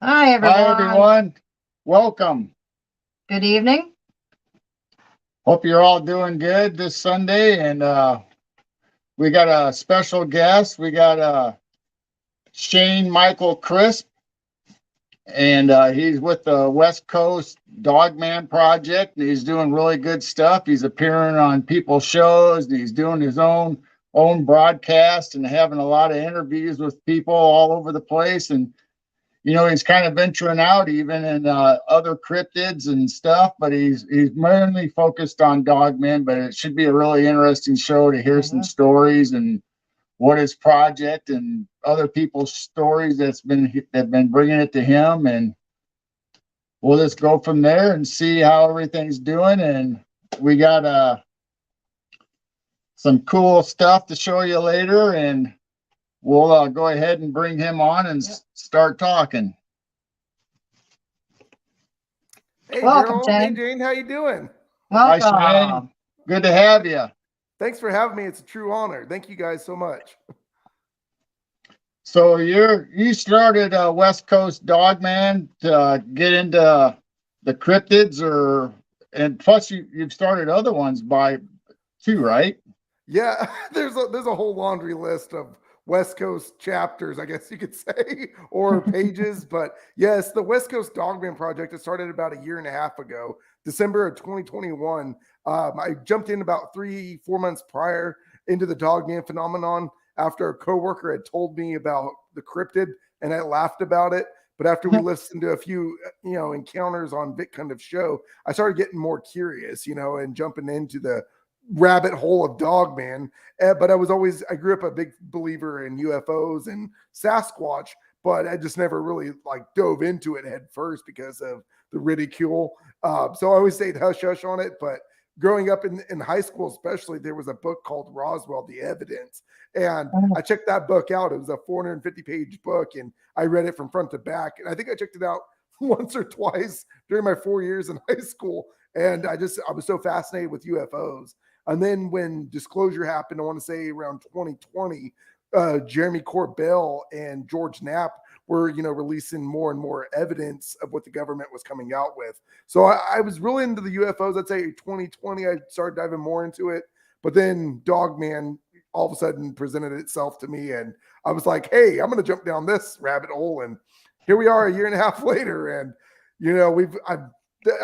Hi, Hi, everyone. everyone. Welcome. Good evening. Hope you're all doing good this Sunday. And we got a special guest. We got Shane Michael Crisp, and he's with the West Coast Dogman Project. And he's doing really good stuff. He's appearing on people's shows, and he's doing his own broadcast and having a lot of interviews with people all over the place. And he's kind of venturing out even in other cryptids and stuff, but he's mainly focused on Dogmen. But it should be a really interesting show to hear some Mhm. stories and what his project and other people's stories that been bringing it to him, and we'll just go from there and see how everything's doing. And we got some cool stuff to show you later, and we'll go ahead and bring him on and Yep. start talking. Hey Welcome, Gerald, hey Shane. Jane, how you doing? Hi, Shane. Welcome. Good to have you. Thanks for having me. It's a true honor. Thank you guys so much. So you started West Coast Dogman to get into the cryptids, and plus you've started other ones by too, right? Yeah, there's a whole laundry list of West Coast chapters, I guess you could say, or pages. But yes, the West Coast Dogman Project, it started about a year and a half ago, December of 2021. I jumped in about 3-4 months prior into the Dogman phenomenon after a coworker had told me about the cryptid, and I laughed about it. But after we listened to a few, encounters on Vic kind of show, I started getting more curious, and jumping into the rabbit hole of Dogman. But I grew up a big believer in UFOs and Sasquatch, but I just never really dove into it head first because of the ridicule. So I always stayed hush hush on it. But growing up in high school, especially, there was a book called Roswell, The Evidence. And I checked that book out. It was a 450-page book, and I read it from front to back. And I think I checked it out once or twice during my 4 years in high school. And I was so fascinated with UFOs. And then when disclosure happened, I want to say around 2020, Jeremy Corbell and George Knapp were, releasing more and more evidence of what the government was coming out with. So I was really into the UFOs. I'd say 2020, I started diving more into it. But then Dogman all of a sudden presented itself to me, and I was like, hey, I'm going to jump down this rabbit hole. And here we are a year and a half later. And,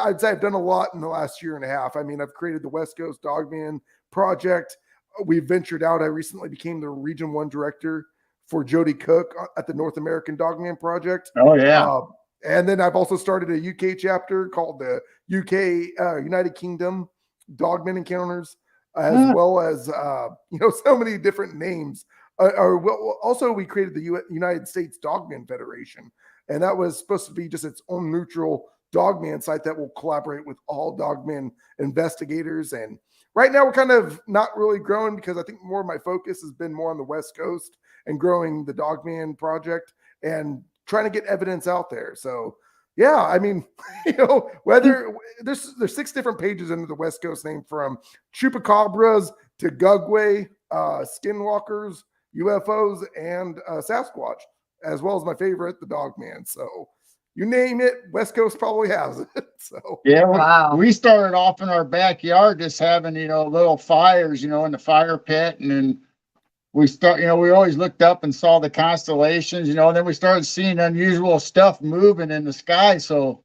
I'd say I've done a lot in the last year and a half. I mean, I've created the West Coast Dogman Project. We've ventured out. I recently became the Region 1 director for Jody Cook at the North American Dogman Project. Oh yeah. And then I've also started a UK chapter called the UK United Kingdom Dogman Encounters, as well as, so many different names. Also, we created the United States Dogman Federation, and that was supposed to be just its own neutral Dogman site that will collaborate with all Dogman investigators. And right now we're kind of not really growing because I think more of my focus has been more on the West Coast and growing the Dogman Project and trying to get evidence out there. So yeah, I mean, whether there's 6 different pages into the West Coast name, from chupacabras to Gugway, skinwalkers, UFOs, and Sasquatch, as well as my favorite, the Dogman. So you name it, West Coast probably has it. So Yeah, Wow. we started off in our backyard just having, little fires, in the fire pit. And then we always looked up and saw the constellations, and then we started seeing unusual stuff moving in the sky. So,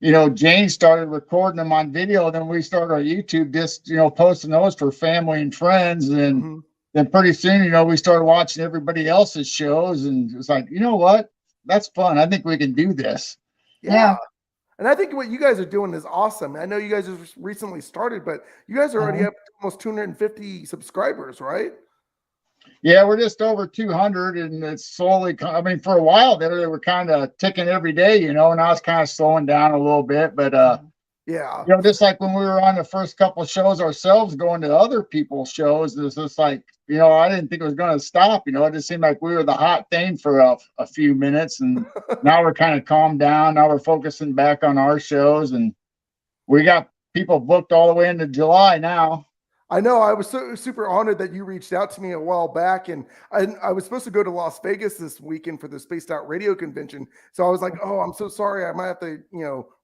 Jane started recording them on video. Then we started our YouTube, just, posting those for family and friends. And then pretty soon, we started watching everybody else's shows, and it's like, you know what? That's fun. I think we can do this. yeah. And I think what you guys are doing is awesome. I know you guys just recently started, but you guys are already up to almost 250 subscribers, right? Yeah, we're just over 200, and it's slowly. I mean, for a while there, they were kind of ticking every day, and now it's kind of slowing down a little bit. But yeah, just like when we were on the first couple of shows ourselves, going to other people's shows, it's just like, I didn't think it was going to stop. It just seemed like we were the hot thing for a few minutes, and now we're kind of calmed down. Now we're focusing back on our shows, and we got people booked all the way into July now. I know. I was so super honored that you reached out to me a while back, and I was supposed to go to Las Vegas this weekend for the Spaced Out Radio Convention. So I was like, "Oh, I'm so sorry. I might have to,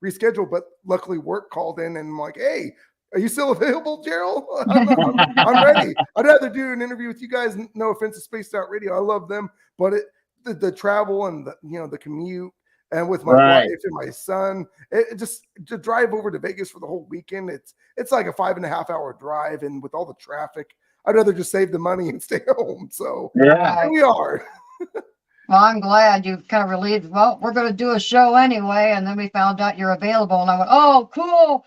reschedule." But luckily, work called in, and I'm like, "Hey, are you still available, Gerald? I'm ready. I'd rather do an interview with you guys. No offense to Spaced Out Radio, I love them, but the travel and the commute." And with my wife Right. and my son, it just to drive over to Vegas for the whole weekend, it's like a 5.5 hour drive, and with all the traffic, I'd rather just save the money and stay home. So Yeah. here we are. Well, I'm glad you kind of relieved. Well, we're going to do a show anyway, and then we found out you're available, and I went, "Oh, cool!"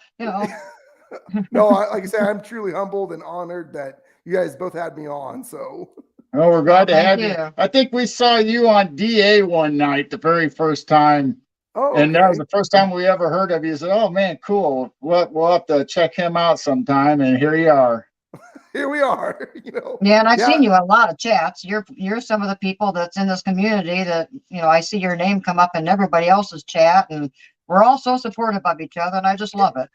No, like I said, I'm truly humbled and honored that you guys both had me on. So Oh, we're glad to Thank have you. you. I think we saw you on DA one night, the very first time. And that was the first time we ever heard of you. Said, "Oh man, cool. We'll have to check him out sometime." And here you are. here we are. Yeah, and I've Yeah. seen you in a lot of chats. You're some of the people that's in this community that I see your name come up in everybody else's chat, and we're all so supportive of each other, and I just love it.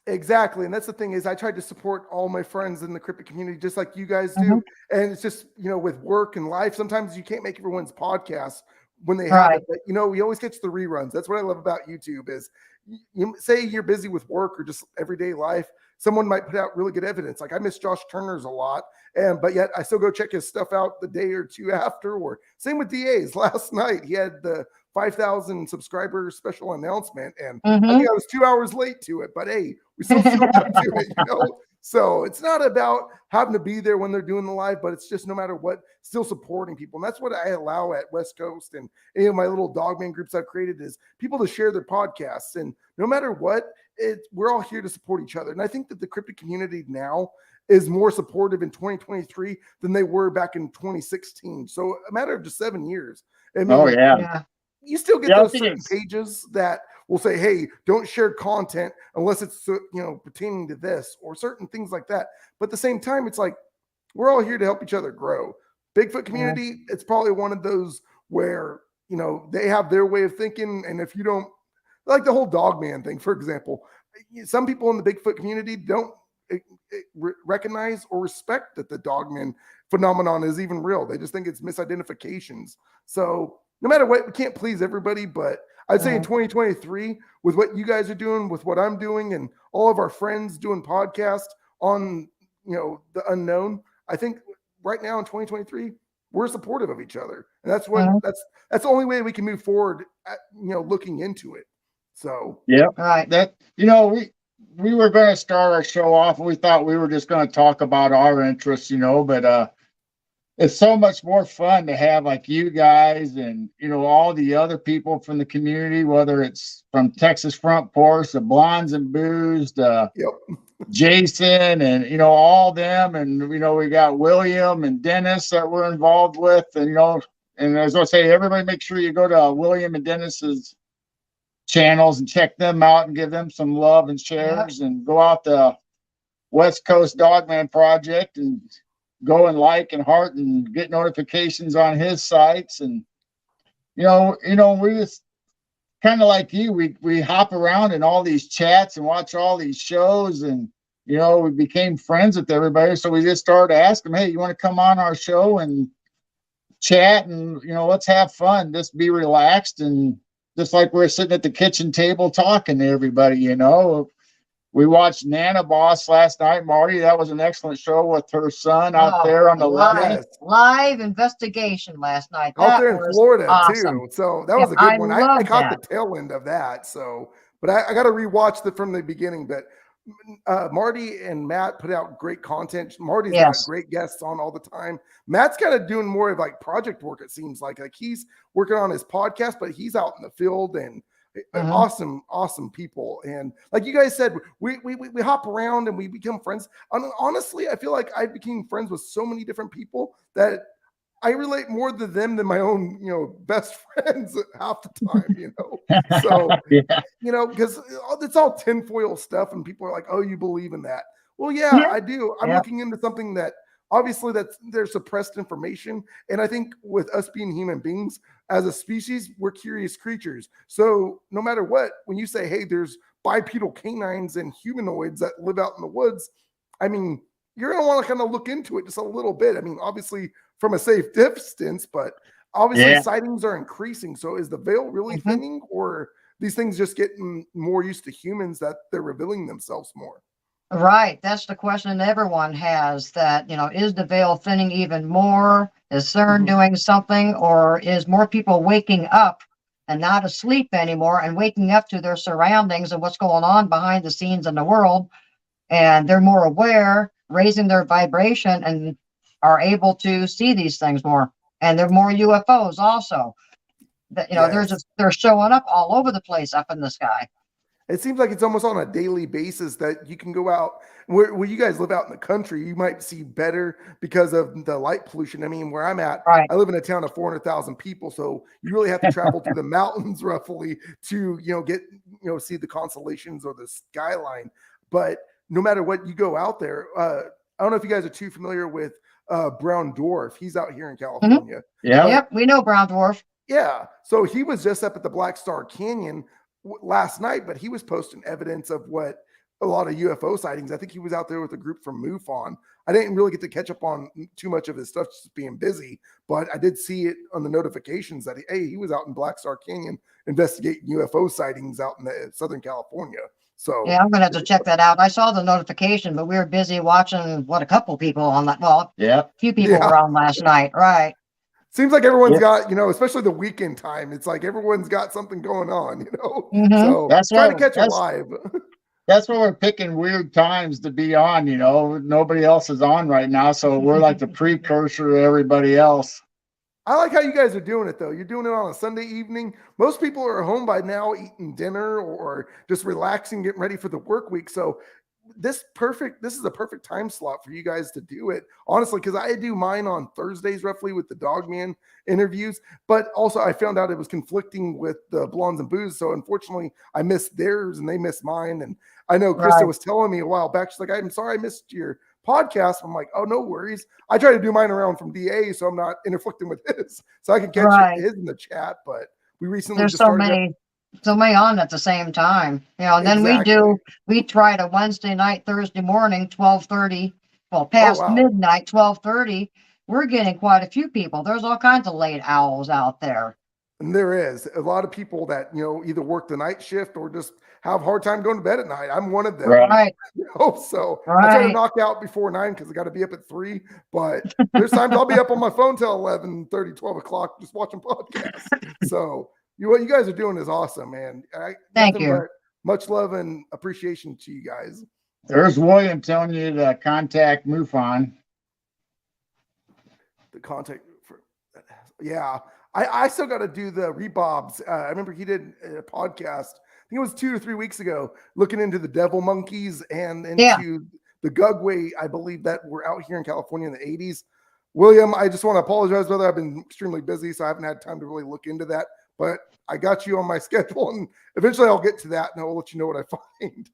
Exactly. And that's the thing is I tried to support all my friends in the cryptid community, just like you guys do. And it's just, with work and life, sometimes you can't make everyone's podcast when they have it, but we always catch the reruns. That's what I love about YouTube is you say you're busy with work or just everyday life. Someone might put out really good evidence. Like I miss Josh Turner's a lot, but yet I still go check his stuff out the day or two after. Or same with DA's. Last night he had the 5,000 subscriber special announcement, and I think I was 2 hours late to it. But hey, we still got to it, So it's not about having to be there when they're doing the live, but it's just no matter what, still supporting people. And that's what I allow at West Coast and any of my little Dogman groups I've created is people to share their podcasts. And no matter what, we're all here to support each other. And I think that the cryptid community now is more supportive in 2023 than they were back in 2016. So a matter of just 7 years. I mean, Yeah. You still get those certain pages that will say, "Hey, don't share content unless it's pertaining to this," or certain things like that. But at the same time, it's like we're all here to help each other grow. Bigfoot community, it's probably one of those where they have their way of thinking, and if you don't like the whole Dogman thing, for example, some people in the Bigfoot community don't recognize or respect that the Dogman phenomenon is even real. They just think it's misidentifications. So no matter what, we can't please everybody, but I'd say in 2023, with what you guys are doing, with what I'm doing, and all of our friends doing podcasts on, the unknown, I think right now in 2023, we're supportive of each other, and that's what that's the only way we can move forward. Looking into it. So Right. That we were going to start our show off, and we thought we were just going to talk about our interests, but it's so much more fun to have like you guys and all the other people from the community, whether it's from Texas Front Porch, the Blondes and Booze, Jason, and all them, and we got William and Dennis that we're involved with, and and as I say, everybody make sure you go to William and Dennis's channels and check them out and give them some love and shares, and go out the West Coast Dogman Project and go and like and heart and get notifications on his sites. And we just kind of like you, we hop around in all these chats and watch all these shows, and we became friends with everybody, so we just started asking them, "Hey, you want to come on our show and chat, and let's have fun, just be relaxed, and just like we're sitting at the kitchen table talking to everybody." We watched Nana Boss last night, Marty. That was an excellent show with her son out there on the live investigation last night. Out there in Florida awesome. too. So that was a good one. I caught that. the tail end of that. So, but I got to rewatch it from the beginning. But Marty and Matt put out great content. Marty's got great guests on all the time. Matt's kind of doing more of like project work. It seems like he's working on his podcast, but he's out in the field and awesome people. And like you guys said, we hop around and we become friends. Honestly, I feel like I became friends with so many different people that I relate more to them than my own, best friends half the time, So, because it's all tinfoil stuff, and people are like, "Oh, you believe in that?" Well, yeah, I do. I'm looking into something that obviously there's suppressed information, and I think with us being human beings as a species, we're curious creatures. So no matter what, when you say, "Hey, there's bipedal canines and humanoids that live out in the woods," I mean, you're going to want to kind of look into it just a little bit. I mean, obviously from a safe distance, but obviously sightings are increasing. So is the veil really thinning, or these things just getting more used to humans that they're revealing themselves more? Right. That's the question everyone has, that, is the veil thinning even more? Is CERN doing something, or is more people waking up and not asleep anymore and waking up to their surroundings and what's going on behind the scenes in the world? And they're more aware, raising their vibration, and are able to see these things more. And there are more UFOs also that, they're showing up all over the place up in the sky. It seems like it's almost on a daily basis that you can go out where you guys live out in the country. You might see better because of the light pollution. I mean, where I'm at, Right. I live in a town of 400,000 people. So you really have to travel through the mountains roughly to, get, see the constellations or the skyline. But no matter what, you go out there. I don't know if you guys are too familiar with Brown Dwarf. He's out here in California. Yeah. Yep. We know Brown Dwarf. Yeah. So he was just up at the Black Star Canyon last night, but he was posting evidence of what a lot of UFO sightings. I think he was out there with a group from MUFON. I didn't really get to catch up on too much of his stuff, just being busy, but I did see it on the notifications that he was out in Black Star Canyon investigating UFO sightings out in Southern California. So yeah, I'm gonna have to check that out. I saw the notification, but we were busy watching a couple people on that. Well, a few people were on last night. Right. Seems like everyone's got, especially the weekend time. It's like everyone's got something going on, So that's trying to catch it live. That's why we're picking weird times to be on. Nobody else is on right now, so we're like the precursor to everybody else. I like how you guys are doing it, though. You're doing it on a Sunday evening. Most people are home by now eating dinner or just relaxing, getting ready for the work week. So this is a perfect time slot for you guys to do it, honestly, because I do mine on Thursdays roughly with the Dogman interviews, but also I found out it was conflicting with the Blondes and Booze, so unfortunately I missed theirs and they missed mine. And I know Krista was telling me a while back, she's like, I'm sorry I missed your podcast. I'm like, oh, no worries. I try to do mine around from DA so I'm not interflicting with his, so I can catch his in the chat. But we recently there's so many on at the same time, and then we tried a Wednesday night, Thursday morning, 12:30, past midnight, 12:30. We're getting quite a few people. There's all kinds of late owls out there. And there is a lot of people that, either work the night shift or just have a hard time going to bed at night. I'm one of them. Right. So I try to knock out before 9 because I got to be up at 3. But there's times I'll be up on my phone till 11:30, 12 o'clock just watching podcasts. So what you guys are doing is awesome, man. Thank you. Much love and appreciation to you guys. There's William telling you to contact MUFON. The contact I still got to do the rebobs. I remember he did a podcast, I think it was 2 or 3 weeks ago, looking into the devil monkeys and into the Gugway, I believe, that were out here in California in the 80s. William, I just want to apologize, brother. I've been extremely busy, so I haven't had time to really look into that. But I got you on my schedule, and eventually I'll get to that, and I'll let you know what I find.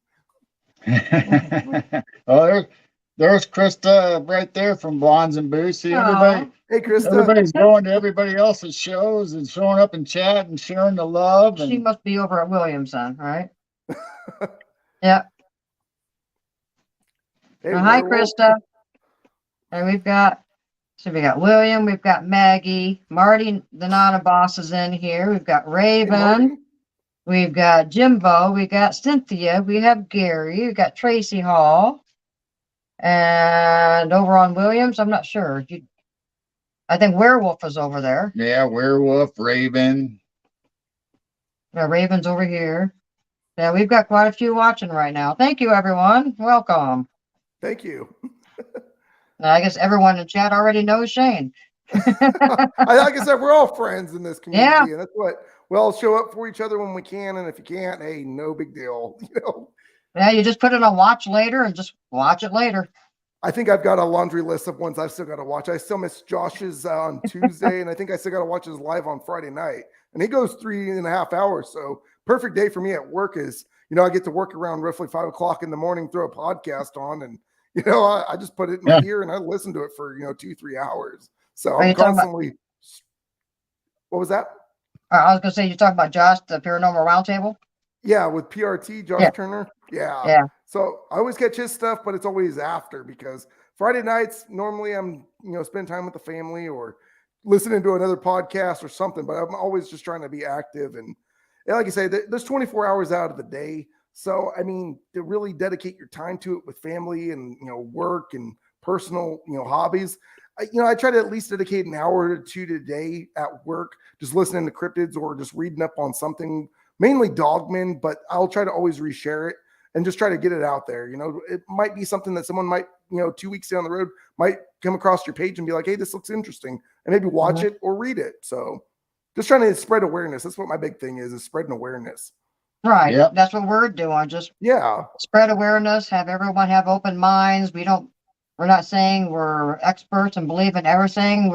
Well, there's Krista right there from Blondes and Booze. See everybody. Hey, Krista. Everybody's going to everybody else's shows and showing up in chat and sharing the love. She must be over at Williamson, right? Yeah. Hey, hi, Krista. And we got William, we've got Maggie, Marty, the Nana boss is in here. We've got Raven, we've got Jimbo, we got Cynthia, we have Gary, we got Tracy Hall, and over on Williams, I'm not sure. I think Werewolf is over there. Yeah, Werewolf, Raven. Yeah, Raven's over here. Yeah, we've got quite a few watching right now. Thank you, everyone. Welcome. Thank you. I guess everyone in chat already knows Shane. Like I said, we're all friends in this community, and that's what we all show up for each other when we can. And if you can't, hey, no big deal. Yeah, you just put it on watch later and just watch it later. I think I've got a laundry list of ones I've still got to watch. I still miss Josh's on Tuesday, and I think I still got to watch his live on Friday night. And he goes 3.5 hours. So perfect day for me at work is, I get to work around roughly 5 o'clock in the morning, throw a podcast on, and I just put it in my ear and I listen to it for 2-3 hours. So I'm constantly. What was that? I was gonna say, you're talking about Josh, the Paranormal Roundtable. Yeah, with PRT, Josh Turner. Yeah. So I always catch his stuff, but it's always after because Friday nights, normally I'm, spend time with the family or listening to another podcast or something, but I'm always just trying to be active. And like I say, there's 24 hours out of the day. So, I mean, to really dedicate your time to it with family and, work and personal, hobbies, I try to at least dedicate an hour or two today at work, just listening to cryptids or just reading up on something, mainly Dogman, but I'll try to always reshare it and just try to get it out there. It might be something that someone might, 2 weeks down the road might come across your page and be like, hey, this looks interesting, and maybe watch it or read it. So just trying to spread awareness. That's what my big thing is spreading awareness. Right. Yep. That's what we're doing. Just Yeah. spread awareness, have everyone have open minds. We're not saying we're experts and believe in everything.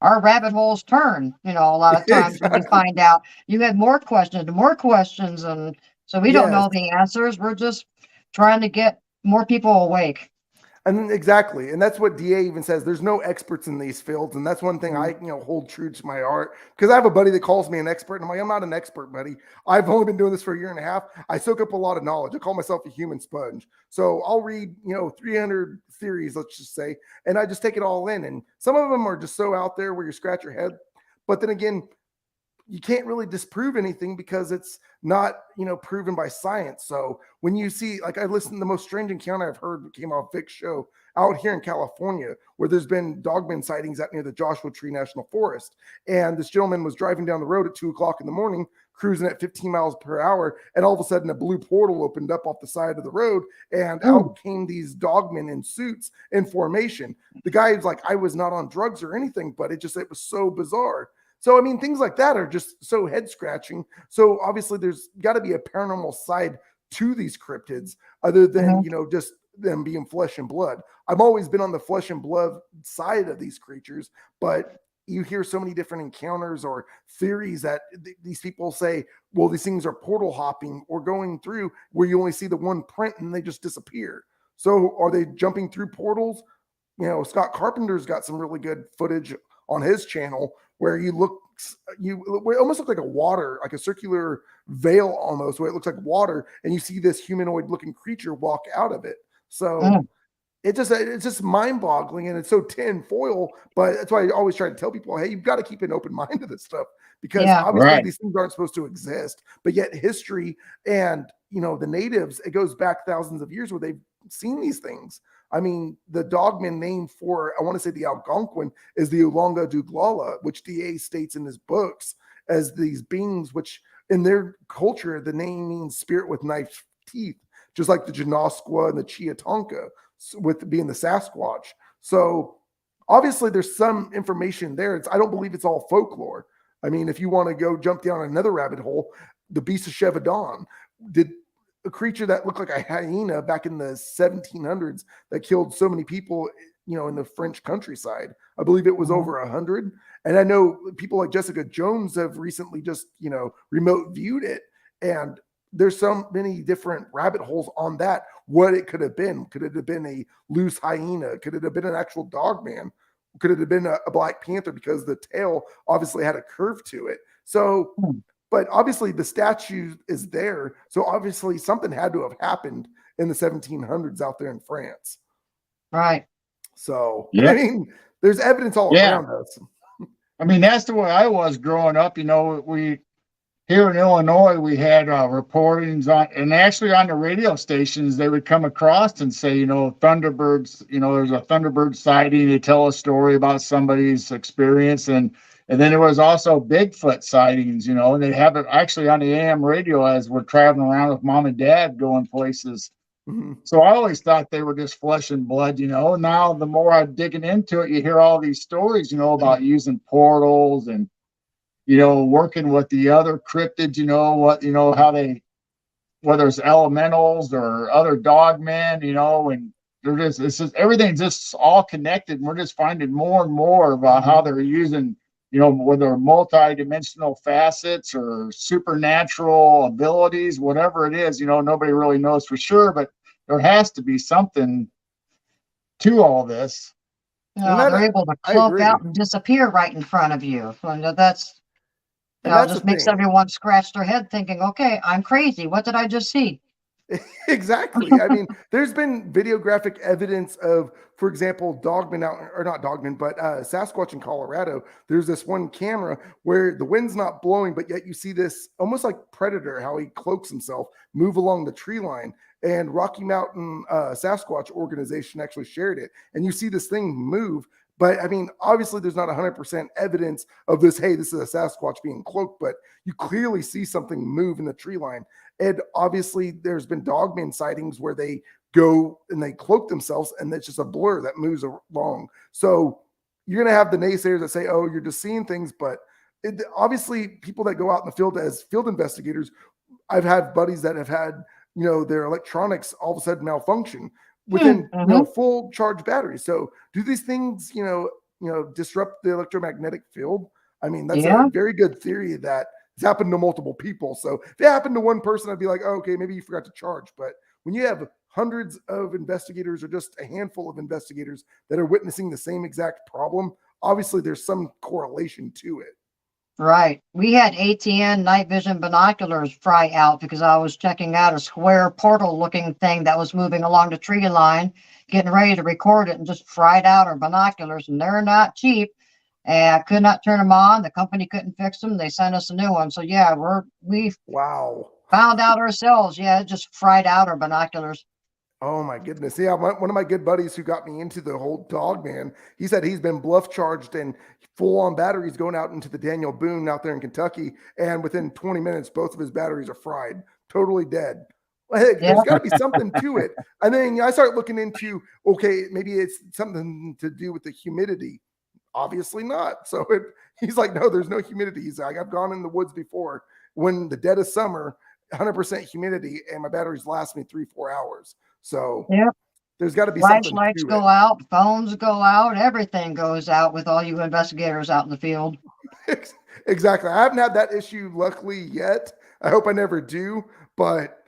Our rabbit holes turn, a lot of times when we find out you have more questions and more questions. And so we don't know the answers. We're just trying to get more people awake. And exactly. And that's what DA even says. There's no experts in these fields. And that's one thing I, hold true to my heart, because I have a buddy that calls me an expert. And I'm like, I'm not an expert, buddy. I've only been doing this for a year and a half. I soak up a lot of knowledge. I call myself a human sponge. So I'll read, 300 theories, let's just say, and I just take it all in. And some of them are just so out there where you scratch your head. But then again, you can't really disprove anything because it's not, proven by science. So when you see, like, I listened to the most strange encounter I've heard that came off Vic's show out here in California, where there's been dogman sightings out near the Joshua Tree National Forest. And this gentleman was driving down the road at 2:00 in the morning, cruising at 15 miles per hour. And all of a sudden a blue portal opened up off the side of the road, and out came these dogmen in suits in formation. The guy was like, I was not on drugs or anything, but it was so bizarre. So, I mean, things like that are just so head scratching. So obviously there's got to be a paranormal side to these cryptids other than, just them being flesh and blood. I've always been on the flesh and blood side of these creatures, but you hear so many different encounters or theories that these people say, well, these things are portal hopping or going through where you only see the one print and they just disappear. So are they jumping through portals? Scott Carpenter's got some really good footage on his channel where it almost looks like a water, like a circular veil almost, where it looks like water, and you see this humanoid looking creature walk out of it. So it's just mind boggling, and it's so tin foil, but that's why I always try to tell people, hey, you've got to keep an open mind to this stuff, because obviously these things aren't supposed to exist, but yet history and, the natives, it goes back thousands of years where they've seen these things. I mean, the dogman name for, I want to say the Algonquin, is the Ulonga Duglala, which DA states in his books as these beings, which in their culture, the name means spirit with knife teeth, just like the Janoskwa and the Chiatonka, with being the Sasquatch. So obviously there's some information there. I don't believe it's all folklore. I mean, if you want to go jump down another rabbit hole, the Beast of Shevadon, did a creature that looked like a hyena back in the 1700s that killed so many people, in the French countryside. I believe it was over 100. And I know people like Jessica Jones have recently just, remote viewed it. And there's so many different rabbit holes on that. What it could have been. Could it have been a loose hyena? Could it have been an actual dogman? Could it have been a Black Panther, because the tail obviously had a curve to it? So but obviously the statue is there. So obviously something had to have happened in the 1700s out there in France. Right. So, I mean, there's evidence all around us. I mean, that's the way I was growing up. We here in Illinois, we had reportings on, and actually on the radio stations, they would come across and say, Thunderbirds, there's a Thunderbird sighting. They tell a story about somebody's experience. And then there was also Bigfoot sightings, and they have it actually on the AM radio as we're traveling around with mom and dad going places. So I always thought they were just flesh and blood, Now the more I'm digging into it, you hear all these stories, about using portals and, working with the other cryptids, how they, whether it's elementals or other dogmen, and everything's just all connected. And we're just finding more and more about how they're using, whether multi-dimensional facets or supernatural abilities, whatever it is, nobody really knows for sure, but there has to be something to all this. They're able to cloak out and disappear right in front of you. So that's just makes everyone scratch their head thinking, okay, I'm crazy. What did I just see? Exactly. I mean, there's been videographic evidence of, for example, Dogman out, or not Dogman, but Sasquatch in Colorado. There's this one camera where the wind's not blowing, but yet you see this almost like Predator, how he cloaks himself, move along the tree line. And Rocky Mountain Sasquatch organization actually shared it. And you see this thing move. But I mean, obviously, there's not 100% evidence of this. Hey, this is a Sasquatch being cloaked, but you clearly see something move in the tree line. And obviously, there's been Dogman sightings where they go and they cloak themselves, and it's just a blur that moves along. So you're going to have the naysayers that say, "Oh, you're just seeing things," but obviously, people that go out in the field as field investigators, I've had buddies that have had their electronics all of a sudden malfunction within full charge batteries. So do these things disrupt the electromagnetic field? I mean, that's a very good theory that it's happened to multiple people. So if it happened to one person, I'd be like, oh, okay, maybe you forgot to charge. But when you have hundreds of investigators or just a handful of investigators that are witnessing the same exact problem, obviously there's some correlation to it. Right. We had ATN night vision binoculars fry out because I was checking out a square portal looking thing that was moving along the tree line, getting ready to record it, and just fried out our binoculars. And they're not cheap. And I could not turn them on. The company couldn't fix them. They sent us a new one. So yeah, we Wow. found out ourselves. Yeah, it just fried out our binoculars. Oh my goodness. Yeah, one of my good buddies who got me into the whole Dogman, he said he's been bluff charged and full on batteries going out into the Daniel Boone out there in Kentucky. And within 20 minutes, both of his batteries are fried, totally dead. Hey, there's got to be something to it. And then I start looking into, okay, maybe it's something to do with the humidity. Obviously not. So he's like, no, there's no humidity. He's like, I've gone in the woods before when the dead of summer, 100% humidity, and my batteries last me 3-4 hours. So there's got to be something Flashlights to go out, phones go out, everything goes out with all you investigators out in the field. Exactly. I haven't had that issue luckily yet. I hope I never do, but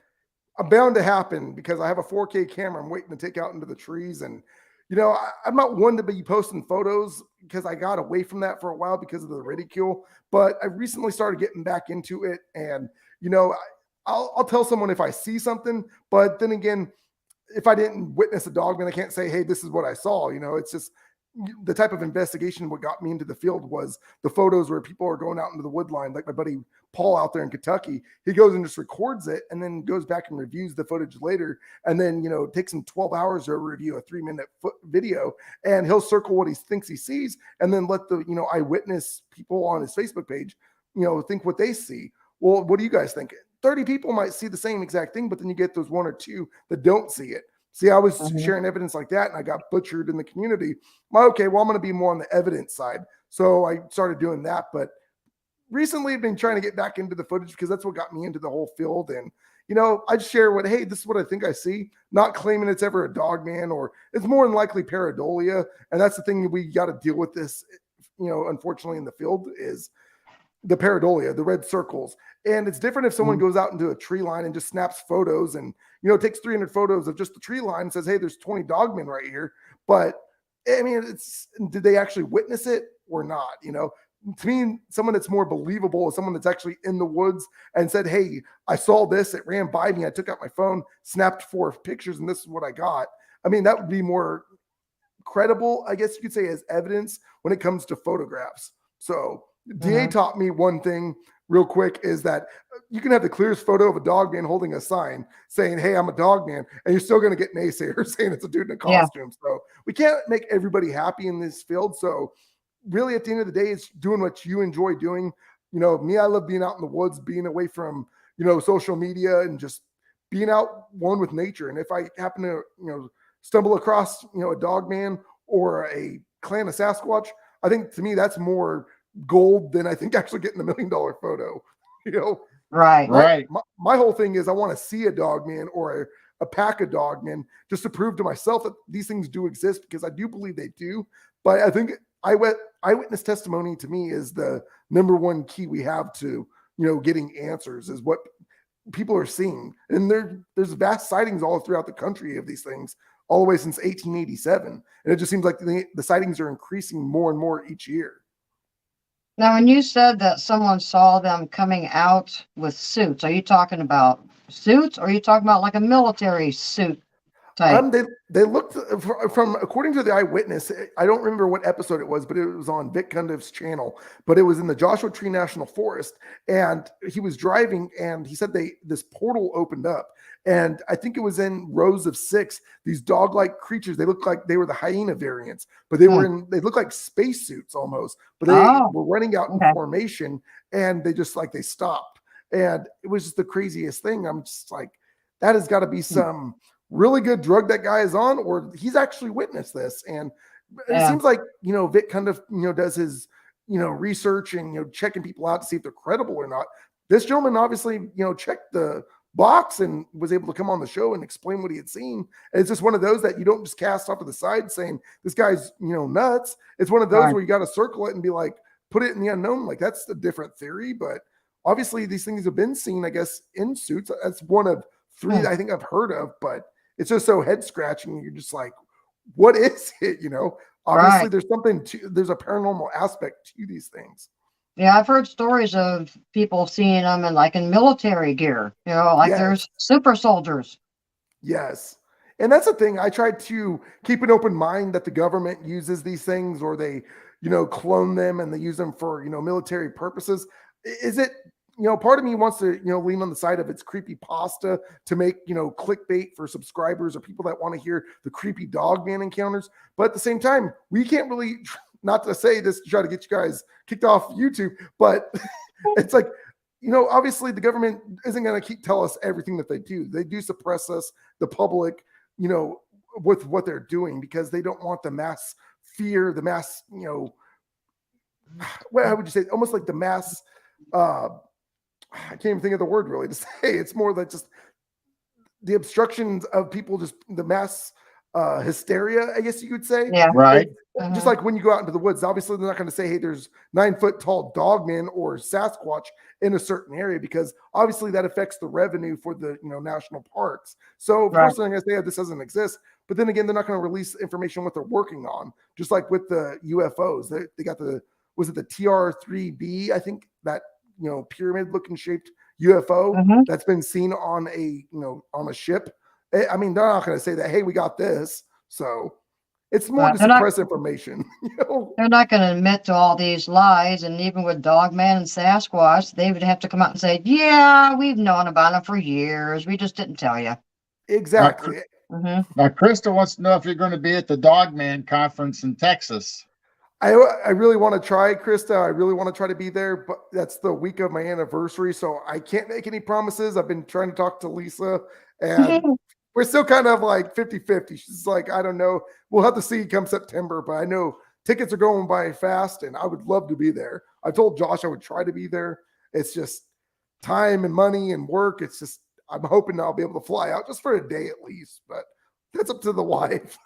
I'm bound to happen because I have a 4K camera I'm waiting to take out into the trees. And, I'm not one to be posting photos because I got away from that for a while because of the ridicule, but I recently started getting back into it. And, I'll tell someone if I see something, but then again, if I didn't witness a Dogman, I can't say, hey, this is what I saw. It's just the type of investigation. What got me into the field was the photos where people are going out into the wood line, like my buddy Paul out there in Kentucky. He goes and just records it and then goes back and reviews the footage later. And then, it takes him 12 hours to review a 3-minute video, and he'll circle what he thinks he sees and then let the, eyewitness people on his Facebook page, think what they see. Well, what do you guys think? 30 people might see the same exact thing, but then you get those 1 or 2 that don't see it. See, I was sharing evidence like that and I got butchered in the community. Okay, well, I'm going to be more on the evidence side. So I started doing that. But recently I've been trying to get back into the footage because that's what got me into the whole field. And, I share hey, this is what I think I see, not claiming it's ever a Dogman, or it's more than likely pareidolia. And that's the thing we got to deal with this, unfortunately in the field is the pareidolia, the red circles. And it's different if someone goes out into a tree line and just snaps photos and, takes 300 photos of just the tree line and says, hey, there's 20 Dogmen right here. But I mean, did they actually witness it or not? To me, someone that's more believable is someone that's actually in the woods and said, hey, I saw this, it ran by me, I took out my phone, snapped 4 pictures, and this is what I got. I mean, that would be more credible, I guess you could say, as evidence when it comes to photographs. So DA taught me one thing real quick is that you can have the clearest photo of a Dogman holding a sign saying, hey, I'm a Dogman, and you're still going to get naysayers saying it's a dude in a costume. So we can't make everybody happy in this field. So really at the end of the day, it's doing what you enjoy doing. Me, I love being out in the woods, being away from, social media and just being out one with nature. And if I happen to, stumble across, a Dogman or a clan of Sasquatch, I think to me, that's more gold than I think actually getting $1 million photo, Right. My whole thing is I want to see a Dogman or a pack of Dogmen just to prove to myself that these things do exist, because I do believe they do. But I think eyewitness testimony to me is the number one key we have to, getting answers, is what people are seeing. And there's vast sightings all throughout the country of these things all the way since 1887. And it just seems like the sightings are increasing more and more each year. Now, when you said that someone saw them coming out with suits, are you talking about suits or are you talking about like a military suit type? They looked from according to the eyewitness. I don't remember what episode it was, but it was on Vic Cundiff's channel. But it was in the Joshua Tree National Forest, and he was driving, and he said this portal opened up, and I think it was in rows of 6. These dog-like creatures. They looked like they were the hyena variants, but they were in. They looked like spacesuits almost, but they were running out in formation, and they just like they stopped, and it was just the craziest thing. I'm just like, that has got to be some really good drug that guy is on, or he's actually witnessed this. And it seems like, Vic kind of, does his, research and, checking people out to see if they're credible or not. This gentleman obviously, checked the box and was able to come on the show and explain what he had seen. And it's just one of those that you don't just cast off to the side saying this guy's, nuts. It's one of those where you got to circle it and be like, put it in the unknown. Like, that's a different theory, but obviously these things have been seen, I guess, in suits. That's one of 3 that I think I've heard of, but it's just so head scratching. You're just like, what is it? Obviously there's a paranormal aspect to these things. Yeah, I've heard stories of people seeing them in military gear, there's super soldiers. Yes. And that's the thing. I try to keep an open mind that the government uses these things, or they, clone them and they use them for, military purposes. Is it, part of me wants to, lean on the side of it's creepy pasta to make, clickbait for subscribers or people that want to hear the creepy Dogman encounters. But at the same time, we can't really, not to say this to try to get you guys kicked off YouTube, but it's like, obviously the government isn't going to tell us everything that they do. They do suppress us, the public, with what they're doing, because they don't want the mass fear, the mass, how would you say, almost like the mass, I can't even think of the word really to say. It's more like just the obstructions of people, just the mass hysteria, I guess you could say. Yeah. Right. Just like when you go out into the woods, obviously they're not going to say, hey, there's 9-foot tall dogman or Sasquatch in a certain area, because obviously that affects the revenue for the national parks. So of course they're going to say, this doesn't exist. But then again, they're not going to release information what they're working on. Just like with the UFOs, they got was it the TR-3B? I think that pyramid looking shaped UFO that's been seen on a ship. I mean, they're not going to say that, hey, we got this. So it's more to suppress information. They're not going to admit to all these lies. And even with Dogman and Sasquatch, they would have to come out and say, yeah, we've known about them for years. We just didn't tell you. Exactly. Now, Krista wants to know if you're going to be at the Dogman conference in Texas. I really want to try, Krista. I really want to try to be there, but that's the week of my anniversary, so I can't make any promises. I've been trying to talk to Lisa, and we're still kind of like 50-50. She's like, I don't know. We'll have to see come September, but I know tickets are going by fast, and I would love to be there. I told Josh I would try to be there. It's just time and money and work. It's just, I'm hoping I'll be able to fly out just for a day at least, but that's up to the wife,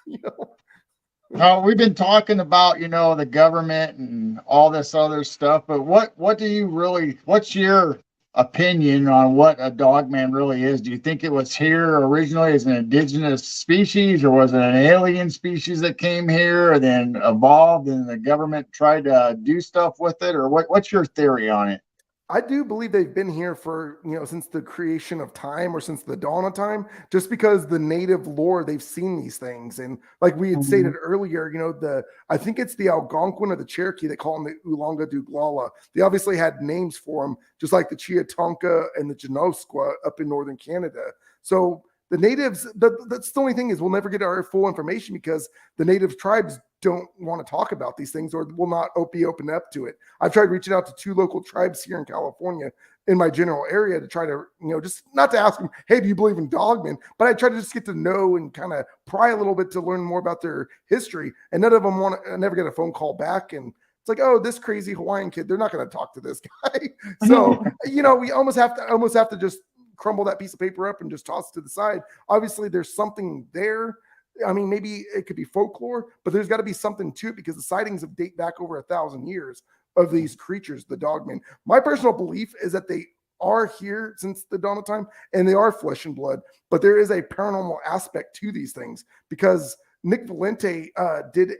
Now, we've been talking about, the government and all this other stuff, but what do you really, what's your opinion on what a dogman really is? Do you think it was here originally as an indigenous species, or was it an alien species that came here and then evolved and the government tried to do stuff with it? Or what's your theory on it? I do believe they've been here for, since the creation of time, or since the dawn of time, just because the native lore, they've seen these things. And like we had stated earlier, I think it's the Algonquin or the Cherokee, they call them the Oolanga Duglala. They obviously had names for them, just like the Chiatonka and the Janoskwa up in northern Canada. So the natives, that's the only thing, is we'll never get our full information because the native tribes don't want to talk about these things, or will not be open up to it. I've tried reaching out to 2 local tribes here in California in my general area to try to, just not to ask them, hey, do you believe in dogmen? But I try to just get to know and kind of pry a little bit to learn more about their history. And none of them I never get a phone call back. And it's like, oh, this crazy Hawaiian kid, they're not going to talk to this guy. So, we almost have to just crumble that piece of paper up and just toss it to the side. Obviously, there's something there. I mean, maybe it could be folklore, but there's got to be something to it, because the sightings have date back over 1,000 years of these creatures, the dogmen. My personal belief is that they are here since the dawn of time, and they are flesh and blood, but there is a paranormal aspect to these things, because Nick Valente did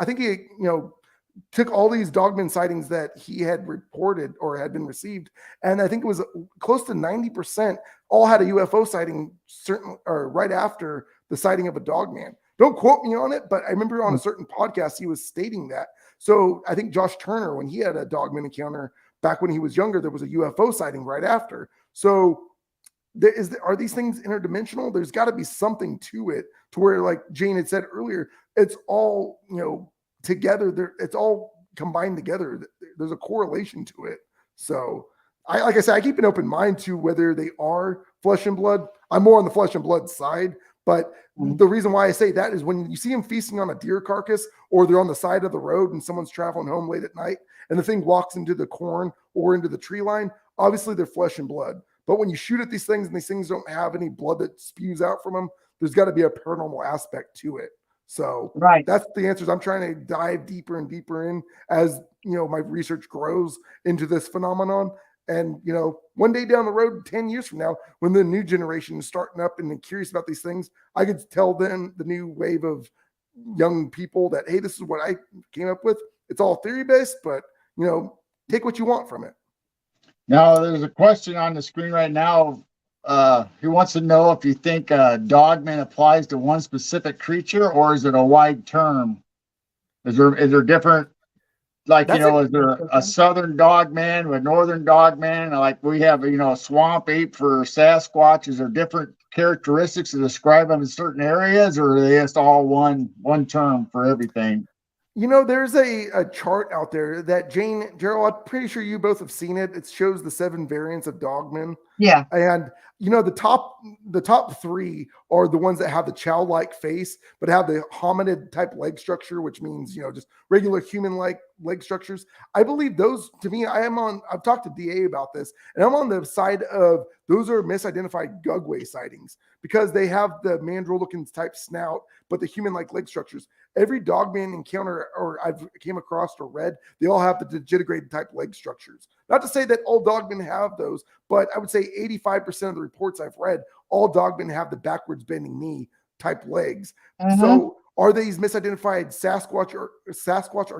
I think he, took all these Dogman sightings that he had reported or had been received, and I think it was close to 90% all had a UFO sighting certain or right after the sighting of a Dogman. Don't quote me on it, but I remember on a certain podcast he was stating that. So I think Josh Turner, when he had a Dogman encounter back when he was younger, there was a UFO sighting right after. So are these things interdimensional? There's got to be something to it, to where, like Jane had said earlier, it's all, together. It's all combined together. There's a correlation to it. So like I said, I keep an open mind to whether they are flesh and blood. I'm more on the flesh and blood side, but the reason why I say that is when you see them feasting on a deer carcass, or they're on the side of the road and someone's traveling home late at night and the thing walks into the corn or into the tree line, obviously they're flesh and blood. But when you shoot at these things and these things don't have any blood that spews out from them, there's got to be a paranormal aspect to it. So that's the answers I'm trying to dive deeper and deeper in as, my research grows into this phenomenon. And, one day down the road, 10 years from now, when the new generation is starting up and curious about these things, I could tell them, the new wave of young people, that, hey, this is what I came up with. It's all theory based, but, take what you want from it. Now, there's a question on the screen right now. He wants to know if you think Dogman applies to one specific creature, or is it a wide term? Is there different, like, is there a southern Dogman with northern Dogman? Like we have, a swamp ape for Sasquatch. Is there different characteristics to describe them in certain areas, or are they just all one term for everything? There's a chart out there that Gerald, I'm pretty sure you both have seen it. It shows the 7 variants of Dogman. Yeah. And the top 3 are the ones that have the chow-like face, but have the hominid type leg structure, which means, just regular human-like leg structures. I believe those, to me, I've talked to DA about this, and I'm on the side of those are misidentified Gugway sightings, because they have the mandrill-looking type snout, but the human-like leg structures. Every Dogman encounter or I've came across or read, they all have the digitigrade type leg structures. Not to say that all Dogmen have those, but I would say 85% of the reports I've read, all Dogmen have the backwards bending knee type legs. So are these misidentified Sasquatch or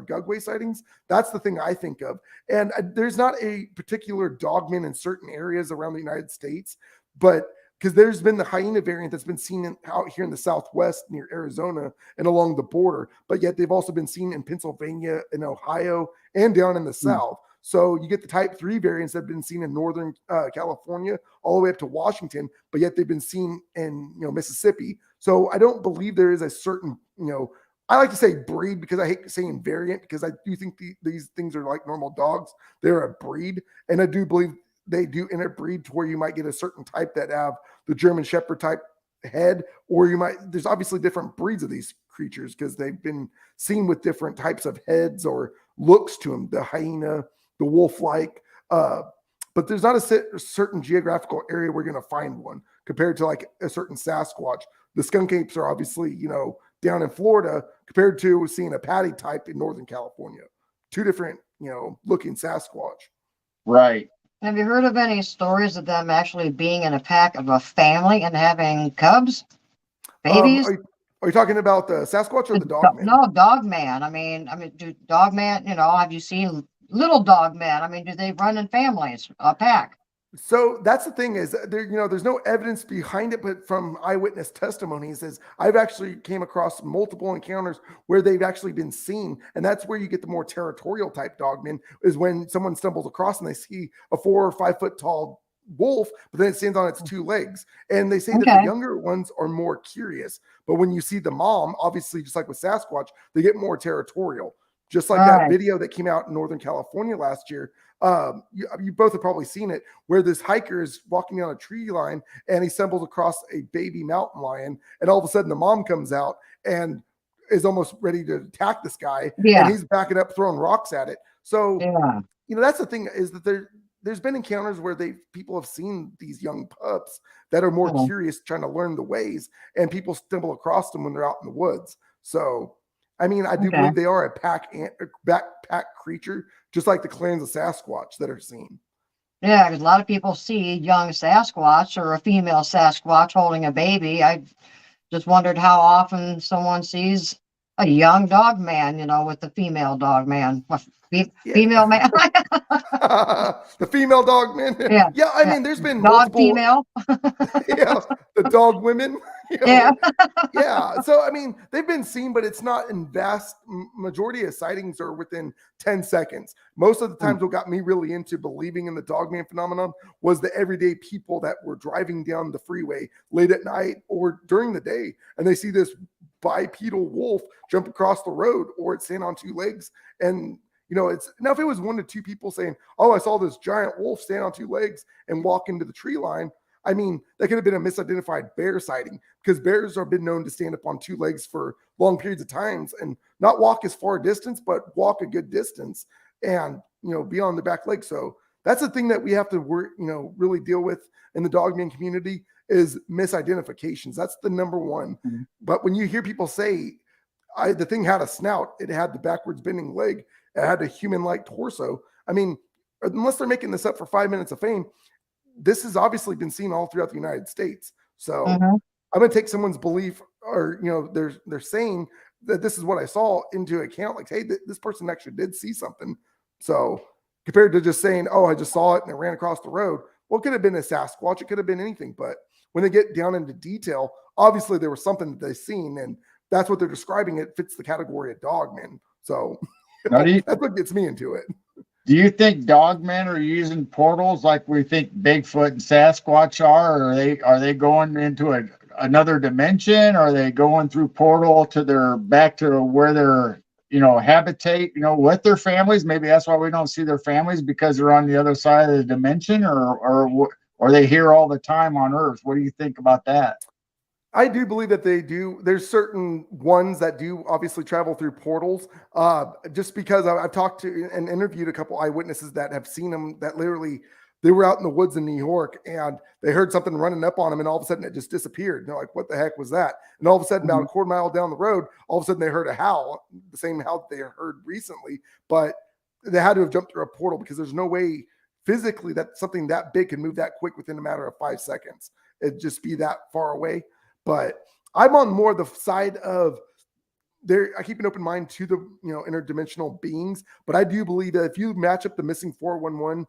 Gugway sightings? That's the thing I think of. And there's not a particular Dogman in certain areas around the United States, but because there's been the hyena variant that's been seen out here in the Southwest near Arizona and along the border, but yet they've also been seen in Pennsylvania and Ohio and down in the South. So you get the type 3 variants that have been seen in Northern California all the way up to Washington, but yet they've been seen in, Mississippi. So I don't believe there is a certain, I like to say breed, because I hate saying variant, because I do think these things are like normal dogs. They're a breed. And I do believe they do interbreed to where you might get a certain type that have the German Shepherd type head, or there's obviously different breeds of these creatures because they've been seen with different types of heads or looks to them, the hyena, the wolf-like, but there's not a certain geographical area we're going to find one compared to like a certain Sasquatch. The skunk apes are obviously, down in Florida compared to seeing a patty type in Northern California. 2 different, looking Sasquatch. Right. Have you heard of any stories of them actually being in a pack of a family and having cubs, babies? Are you talking about the Sasquatch or the Dogman? No, Dogman. I mean, do Dogman, have you seen little Dogman? I mean, do they run in families, a pack? So that's the thing is there's no evidence behind it, but from eyewitness testimonies is I've actually came across multiple encounters where they've actually been seen. And that's where you get the more territorial type Dogman, is when someone stumbles across and they see a 4 or 5 foot tall wolf, but then it stands on its 2 legs. And they say that the younger ones are more curious. But when you see the mom, obviously, just like with Sasquatch, they get more territorial. Just like that video that came out in Northern California last year. You both have probably seen it, where this hiker is walking down a tree line and he stumbles across a baby mountain lion, and all of a sudden the mom comes out and is almost ready to attack this guy, and he's backing up, throwing rocks at it. So that's the thing, is that there's been encounters where people have seen these young pups that are more curious, trying to learn the ways, and people stumble across them when they're out in the woods. So I mean, I do believe they are a backpack creature, just like the clans of Sasquatch that are seen. Yeah, because a lot of people see young Sasquatch or a female Sasquatch holding a baby. I just wondered how often someone sees a young dog man, with the female dog man. Yeah. Female man. The female dog man. Yeah. Yeah, I Yeah. mean, there's been Dog multiple. female. Yeah, the dog women. Yeah. Yeah. So I mean, they've been seen, but it's not in vast majority of sightings are within 10 seconds. Most of the times, what got me really into believing in the dogman phenomenon was the everyday people that were driving down the freeway late at night or during the day, and they see this bipedal wolf jump across the road, or it's stand on two legs. And it's now if it was 1 to 2 people saying, "Oh, I saw this giant wolf stand on 2 legs and walk into the tree line," I mean, that could have been a misidentified bear sighting, because bears have been known to stand up on 2 legs for long periods of times and not walk as far a distance, but walk a good distance and, be on the back leg. So that's the thing that we have to work, really deal with in the dogman community is misidentifications. That's the number one. Mhm. But when you hear people say, the thing had a snout, it had the backwards bending leg, it had a human-like torso. I mean, unless they're making this up for 5 minutes of fame, this has obviously been seen all throughout the United States. So Mhm. I'm going to take someone's belief, or they're saying that this is what I saw, into account. Like, hey, this person actually did see something. So compared to just saying, "Oh, I just saw it and it ran across the road," well, it could have been a Sasquatch, it could have been anything. But when they get down into detail, obviously there was something that they've seen, and that's what they're describing. It fits the category of dogman. So Now, that's what gets me into it. do you think dogmen are using portals like we think Bigfoot and Sasquatch are? Or are they going into another dimension? Are they going through portal to back to where they're habitate with their families? Maybe that's why we don't see their families, because they're on the other side of the dimension, or are they here all the time on Earth? What do you think about that? I do believe that they do. There's certain ones that do obviously travel through portals. Just because I've talked to and interviewed a couple eyewitnesses that have seen them, that literally they were out in the woods in New York and they heard something running up on them, and all of a sudden it just disappeared. And they're like, "What the heck was that?" And all of a sudden, about a quarter mile down the road, all of a sudden they heard a howl, the same howl they heard recently, but they had to have jumped through a portal, because there's no way physically that something that big can move that quick within a matter of 5 seconds. It'd just be that far away. But I'm on more the side of I keep an open mind to the interdimensional beings, but I do believe that if you match up the missing 411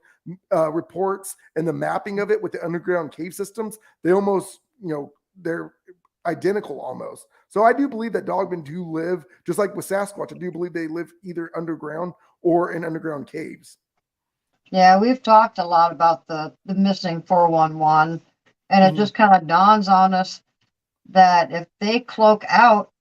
reports and the mapping of it with the underground cave systems, they almost they're identical almost. So I do believe that dogmen do live, just like with Sasquatch. I do believe they live either underground or in underground caves. Yeah, we've talked a lot about the missing 411, and it just kind of dawns on us that if they cloak out,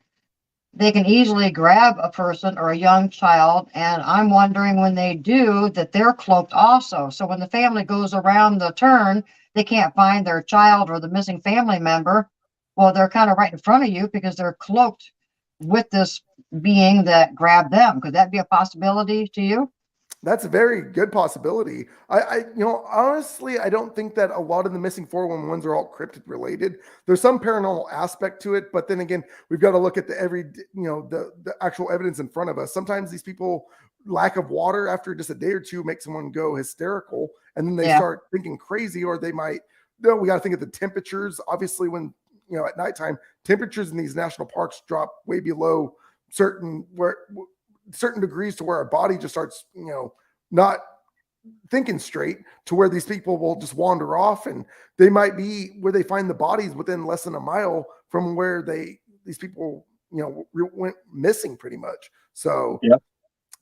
they can easily grab a person or a young child. And I'm wondering, when they do, that they're cloaked also. So when the family goes around the turn, they can't find their child or the missing family member. Well, they're kind of right in front of you because they're cloaked with this being that grabbed them. Could that be a possibility to you? That's a very good possibility. Honestly, I don't think that a lot of the missing 411s are all cryptid related. There's some paranormal aspect to it, but then again, we've got to look at the actual evidence in front of us. Sometimes these people, lack of water after just a day or two, make someone go hysterical, and then they start thinking crazy, or they might. We got to think of the temperatures. Obviously, when at nighttime, temperatures in these national parks drop way below certain degrees to where our body just starts, not thinking straight, to where these people will just wander off, and they might be where they find the bodies within less than a mile from where these people, went missing pretty much. So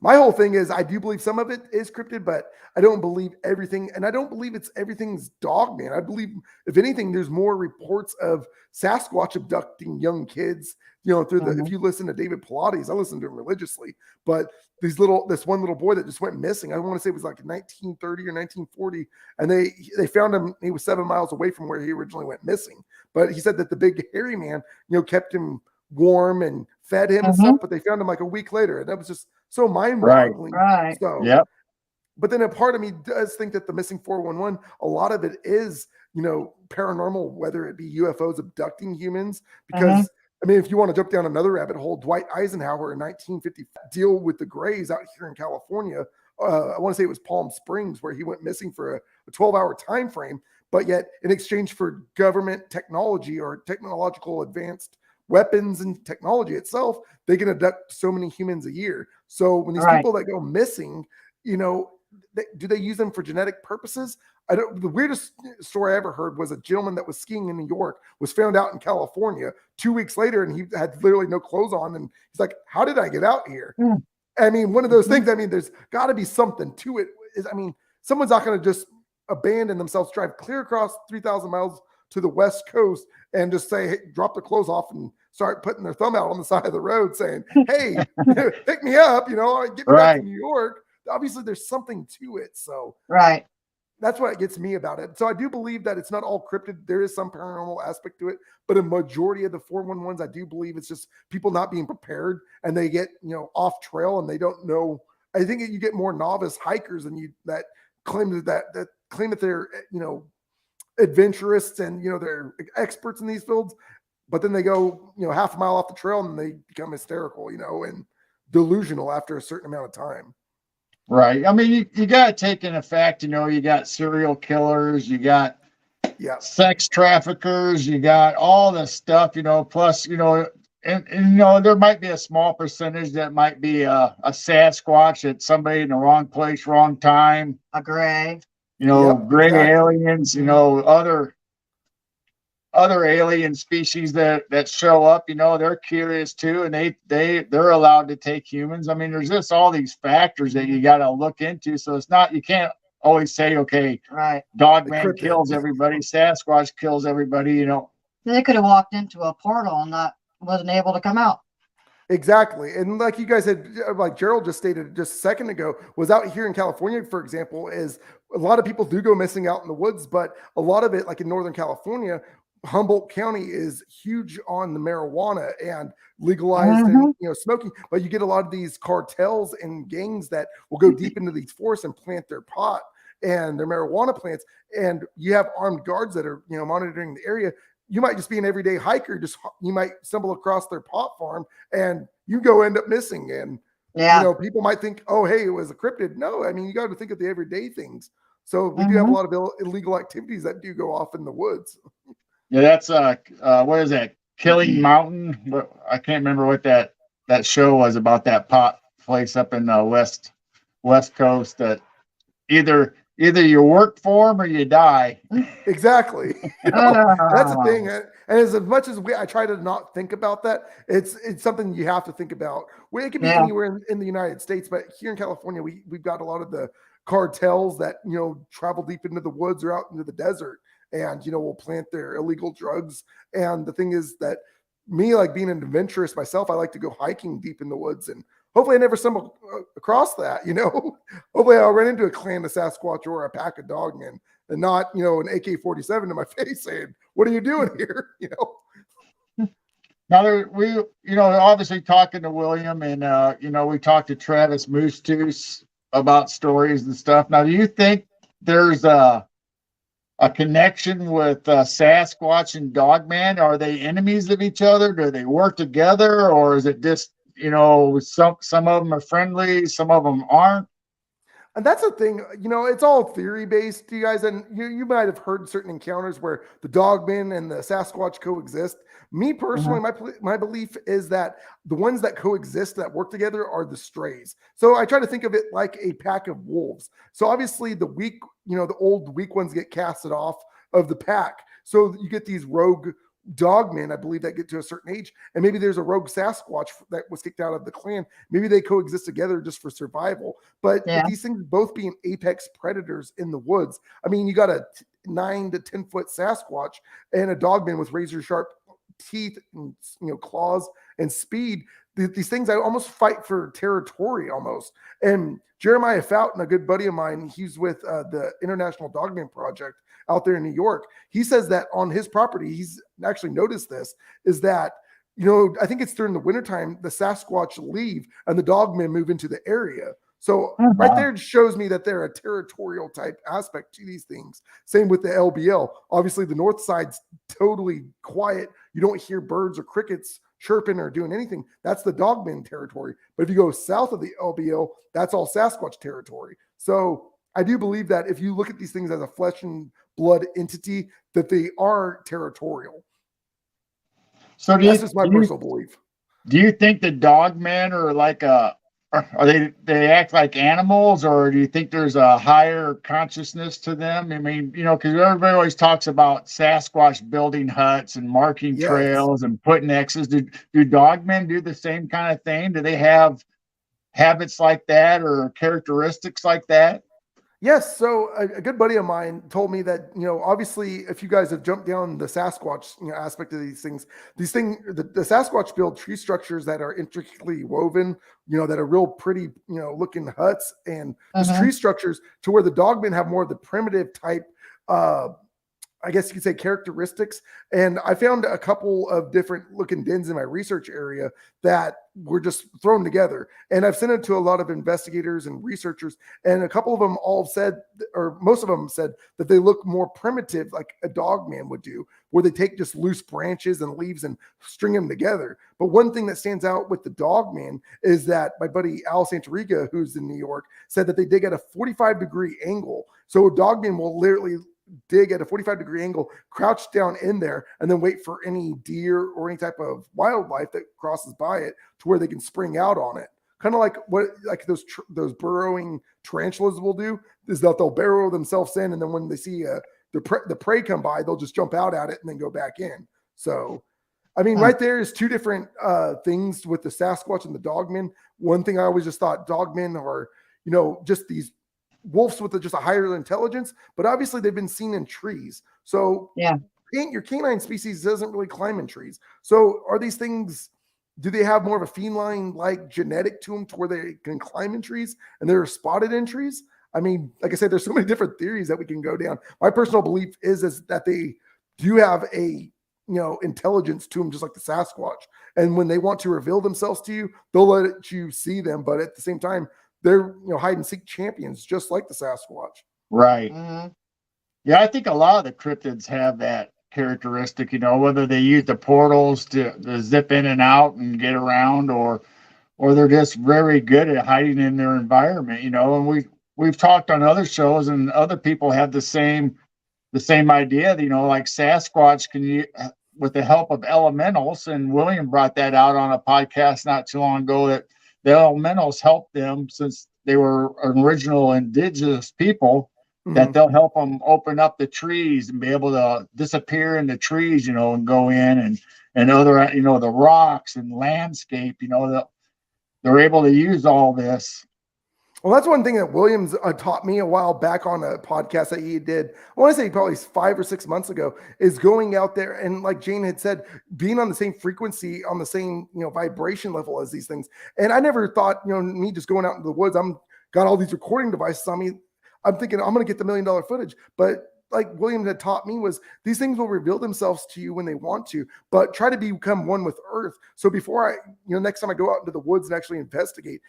my whole thing is, I do believe some of it is cryptid, but I don't believe everything. And I don't believe everything's dogman. I believe, if anything, there's more reports of Sasquatch abducting young kids, if you listen to David Pilates, I listen to him religiously, but this one little boy that just went missing, I want to say it was like 1930 or 1940. And they found him. He was 7 miles away from where he originally went missing. But he said that the big hairy man, kept him warm and fed him and stuff, but they found him like a week later. And that was just so mind-boggling. Right. So, but then a part of me does think that the missing 411, a lot of it is, paranormal, whether it be UFOs abducting humans. Because, I mean, if you want to jump down another rabbit hole, Dwight Eisenhower in 1950 deal with the Greys out here in California. I want to say it was Palm Springs, where he went missing for a 12-hour time frame. But yet, in exchange for government technology or technological advanced weapons and technology itself, they can abduct so many humans a year. So when these Right. people that go missing, do they use them for genetic purposes? I don't. The weirdest story I ever heard was a gentleman that was skiing in New York was found out in California 2 weeks later, and he had literally no clothes on, and he's like, "How did I get out here?" Mm. I mean, one of those things. I mean, there's got to be something to it. Someone's not going to just abandon themselves, drive clear across 3,000 miles to the West Coast, and just say, hey, drop their clothes off and start putting their thumb out on the side of the road, saying, "Hey, pick me up," get me back to New York. Obviously, there's something to it. So, Right. that's what gets me about it. So I do believe that it's not all cryptid. There is some paranormal aspect to it, but a majority of the 411s, I do believe it's just people not being prepared, and they get, off trail, and they don't know. I think you get more novice hikers than that claim that they're, adventurous and, they're experts in these fields, but then they go, half a mile off the trail and they become hysterical, and delusional after a certain amount of time. Right. I mean, you got to take in effect, you got serial killers, you got sex traffickers, you got all this stuff, plus, and there might be a small percentage that might be a Sasquatch, it's somebody in the wrong place, wrong time. A gray. Gray aliens, other alien species that show up, they're curious too, and they're allowed to take humans. I mean, there's just all these factors that you got to look into. So it's not, you can't always say, okay, right, Dogman kills everybody, Sasquatch kills everybody. They could have walked into a portal and wasn't able to come out. Exactly. And like you guys had, like Gerald just stated just a second ago, was out here in California, for example, is a lot of people do go missing out in the woods, but a lot of it, like in Northern California, Humboldt County is huge on the marijuana and legalized and smoking, but you get a lot of these cartels and gangs that will go deep into these forests and plant their pot and their marijuana plants, and you have armed guards that are monitoring the area. You might just be an everyday hiker, you might stumble across their pot farm and you go end up missing, and people might think, oh, hey, it was a cryptid. No, I mean, you got to think of the everyday things. So we do have a lot of illegal activities that do go off in the woods. Yeah, that's what is that? Killing Mountain? I can't remember what that show was about, that pot place up in the west coast that either you work for them or you die. Exactly. That's the thing. And as much as I try to not think about that, it's something you have to think about. It could be anywhere in the United States, but here in California, we've got a lot of the cartels that travel deep into the woods or out into the desert, and will plant their illegal drugs. And the thing is that me, like being an adventurous myself, I like to go hiking deep in the woods, and hopefully I never stumble across that. Hopefully I'll run into a clan of Sasquatch or a pack of Dogmen, and not an AK-47 to my face saying, "What are you doing here?" Now we obviously talking to William, and we talked to Travis Moose about stories and stuff. Now, do you think there's a connection with Sasquatch and Dogman? Are they enemies of each other? Do they work together, or is it just some of them are friendly, some of them aren't? And that's the thing, it's all theory based, you guys, and you might have heard certain encounters where the Dogman and the Sasquatch coexist. Me personally, my belief is that the ones that coexist, that work together, are the strays. So I try to think of it like a pack of wolves. So obviously the weak, the old weak ones get casted off of the pack. So you get these rogue Dogmen, I believe, that get to a certain age, and maybe there's a rogue Sasquatch that was kicked out of the clan. Maybe they coexist together just for survival. But with these things both being apex predators in the woods, I mean, you got a 9 to 10 foot Sasquatch and a Dogman with razor sharp teeth and claws and speed. These things, I almost fight for territory almost. And Jeremiah Fountain, a good buddy of mine, he's with the International Dogman Project out there in New York. He says that on his property, he's actually noticed this, is that, I think it's during the wintertime, the Sasquatch leave and the Dogmen move into the area. So right there shows me that they're a territorial type aspect to these things. Same with the LBL. Obviously, the north side's totally quiet. You don't hear birds or crickets chirping or doing anything. That's the Dogman territory. But if you go south of the LBL, that's all Sasquatch territory. So I do believe that if you look at these things as a flesh and blood entity, that they are territorial. So That's just my personal belief. do you think the dogmen are like are they act like animals, or do you think there's a higher consciousness to them? I mean, because everybody always talks about Sasquatch building huts and marking Yes. trails and putting X's. Do dogmen do the same kind of thing? Do they have habits like that or characteristics like that? Yes, so a good buddy of mine told me that, obviously, if you guys have jumped down the Sasquatch, aspect of the Sasquatch build tree structures that are intricately woven, that are real pretty, looking huts and just tree structures, to where the dogmen have more of the primitive type, I guess you could say, characteristics. And I found a couple of different looking dens in my research area that were just thrown together. And I've sent it to a lot of investigators and researchers. And a couple of them all said, or most of them said, that they look more primitive, like a dogman would do, where they take just loose branches and leaves and string them together. But one thing that stands out with the dogman is that my buddy Al Santoriga, who's in New York, said that they dig at a 45-degree angle. So a dogman will literally dig at a 45-degree angle, crouch down in there, and then wait for any deer or any type of wildlife that crosses by it to where they can spring out on it. Kind of like what those burrowing tarantulas will do, is that they'll burrow themselves in, and then when they see the prey come by, they'll just jump out at it and then go back in. So, I mean, right there is two different things with the Sasquatch and the dogmen. One thing I always just thought, dogmen are, just these wolves with just a higher intelligence, but obviously they've been seen in trees. So your canine species doesn't really climb in trees. So are these things, do they have more of a feline like genetic to them to where they can climb in trees and they're spotted in trees? I mean, like I said, there's so many different theories that we can go down. My personal belief is that they do have a intelligence to them, just like the Sasquatch. And when they want to reveal themselves to you, they'll let you see them. But at the same time, they're hide and seek champions, just like the Sasquatch. Right. Yeah, I think a lot of the cryptids have that characteristic. Whether they use the portals to zip in and out and get around, or they're just very good at hiding in their environment. And we've talked on other shows, and other people have the same idea. Like Sasquatch can, with the help of elementals, and William brought that out on a podcast not too long ago, that the elementals help them, since they were original indigenous people, that they'll help them open up the trees and be able to disappear in the trees, and go in and other, the rocks and landscape, they're able to use all this. Well, that's one thing that Williams taught me a while back on a podcast that he did. I want to say probably 5 or 6 months ago, is going out there and, like Jane had said, being on the same frequency, on the same vibration level as these things. And I never thought me just going out into the woods, I'm got all these recording devices on me, I'm thinking I'm going to get the $1 million footage. But like William had taught me, was these things will reveal themselves to you when they want to, but try to become one with earth. So before I, next time I go out into the woods and actually investigate,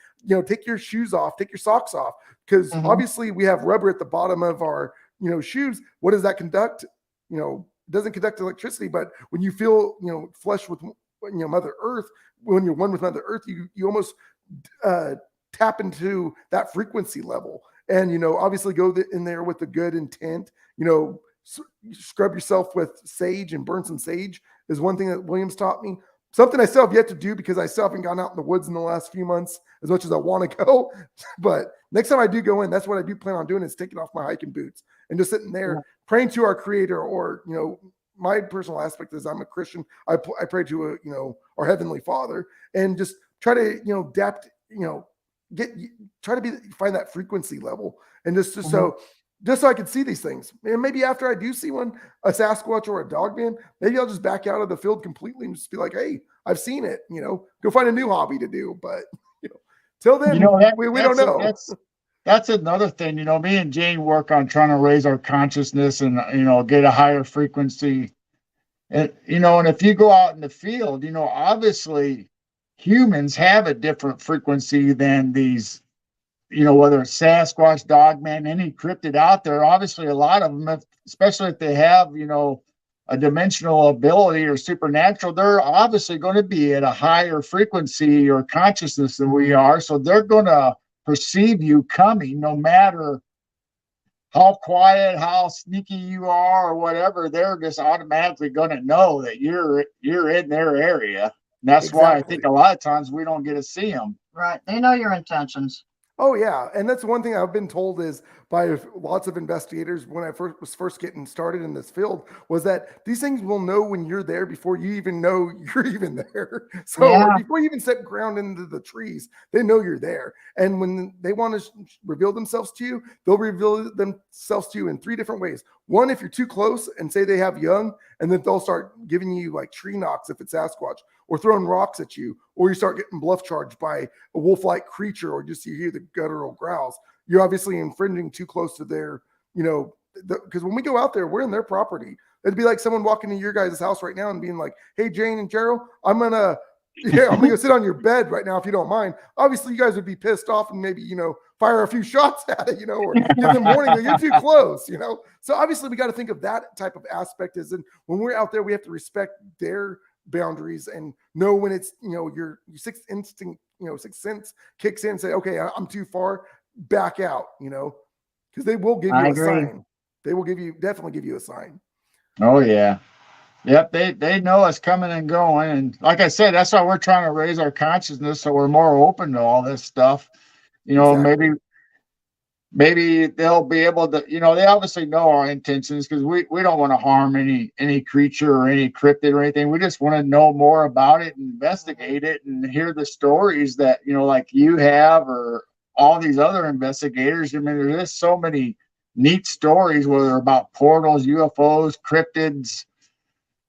take your shoes off, take your socks off, because obviously we have rubber at the bottom of our, shoes. What does that conduct? It doesn't conduct electricity, but when you feel, flesh with, Mother Earth, when you're one with Mother Earth, you almost tap into that frequency level. And, obviously go in there with a good intent, scrub yourself with sage and burn some sage is one thing that Williams taught me. Something I still have yet to do, because I still haven't gone out in the woods in the last few months as much as I want to go. But next time I do go in, that's what I do plan on doing, is taking off my hiking boots and just sitting there praying to our Creator. Or, my personal aspect is I'm a Christian. I pray to, our Heavenly Father, and just try to, adapt, try to find that frequency level, and just so I can see these things. And maybe after I do see one, a Sasquatch or a dogman, maybe I'll just back out of the field completely and just be like, hey, I've seen it, go find a new hobby to do. But till then, we don't know. That's another thing. Me and Jane work on trying to raise our consciousness and get a higher frequency. And and if you go out in the field, obviously humans have a different frequency than these, whether it's Sasquatch, dogman, any cryptid out there. Obviously, a lot of them, especially if they have, a dimensional ability or supernatural, they're obviously going to be at a higher frequency or consciousness than we are. So they're going to perceive you coming, no matter how quiet, how sneaky you are or whatever, they're just automatically going to know that you're in their area. And that's why I Exactly. think a lot of times we don't get to see them. Right. They know your intentions. Oh yeah, and that's one thing I've been told is by lots of investigators when I was first getting started in this field was that these things will know when you're there before you even know you're even there. So or Yeah. before you even step ground into the trees, they know you're there. And when they want to reveal themselves to you, they'll reveal themselves to you in three different ways. One, if you're too close and say they have young, and then they'll start giving you like tree knocks if it's Sasquatch, or throwing rocks at you, or you start getting bluff charged by a wolf-like creature, or just you hear the guttural growls. You're obviously infringing too close to their, because when we go out there, we're in their property. It'd be like someone walking to your guys' house right now and being like, "Hey, Jane and Gerald, I'm gonna go sit on your bed right now if you don't mind." Obviously, you guys would be pissed off and maybe fire a few shots at it, or give them warning. You're too close, So obviously, we got to think of that type of aspect. And when we're out there, we have to respect their boundaries and know when it's your sixth instinct, sixth sense kicks in and say, okay, I'm too far, back out, because they will give you a sign. They will definitely give you a sign. Oh yeah. Yep, they know us coming and going. And like I said, that's why we're trying to raise our consciousness so we're more open to all this stuff. Exactly. Maybe they'll be able to, they obviously know our intentions because we don't want to harm any creature or any cryptid or anything. We just want to know more about it and investigate it and hear the stories that, like you have or all these other investigators. I mean, there's just so many neat stories, whether about portals, UFOs, cryptids,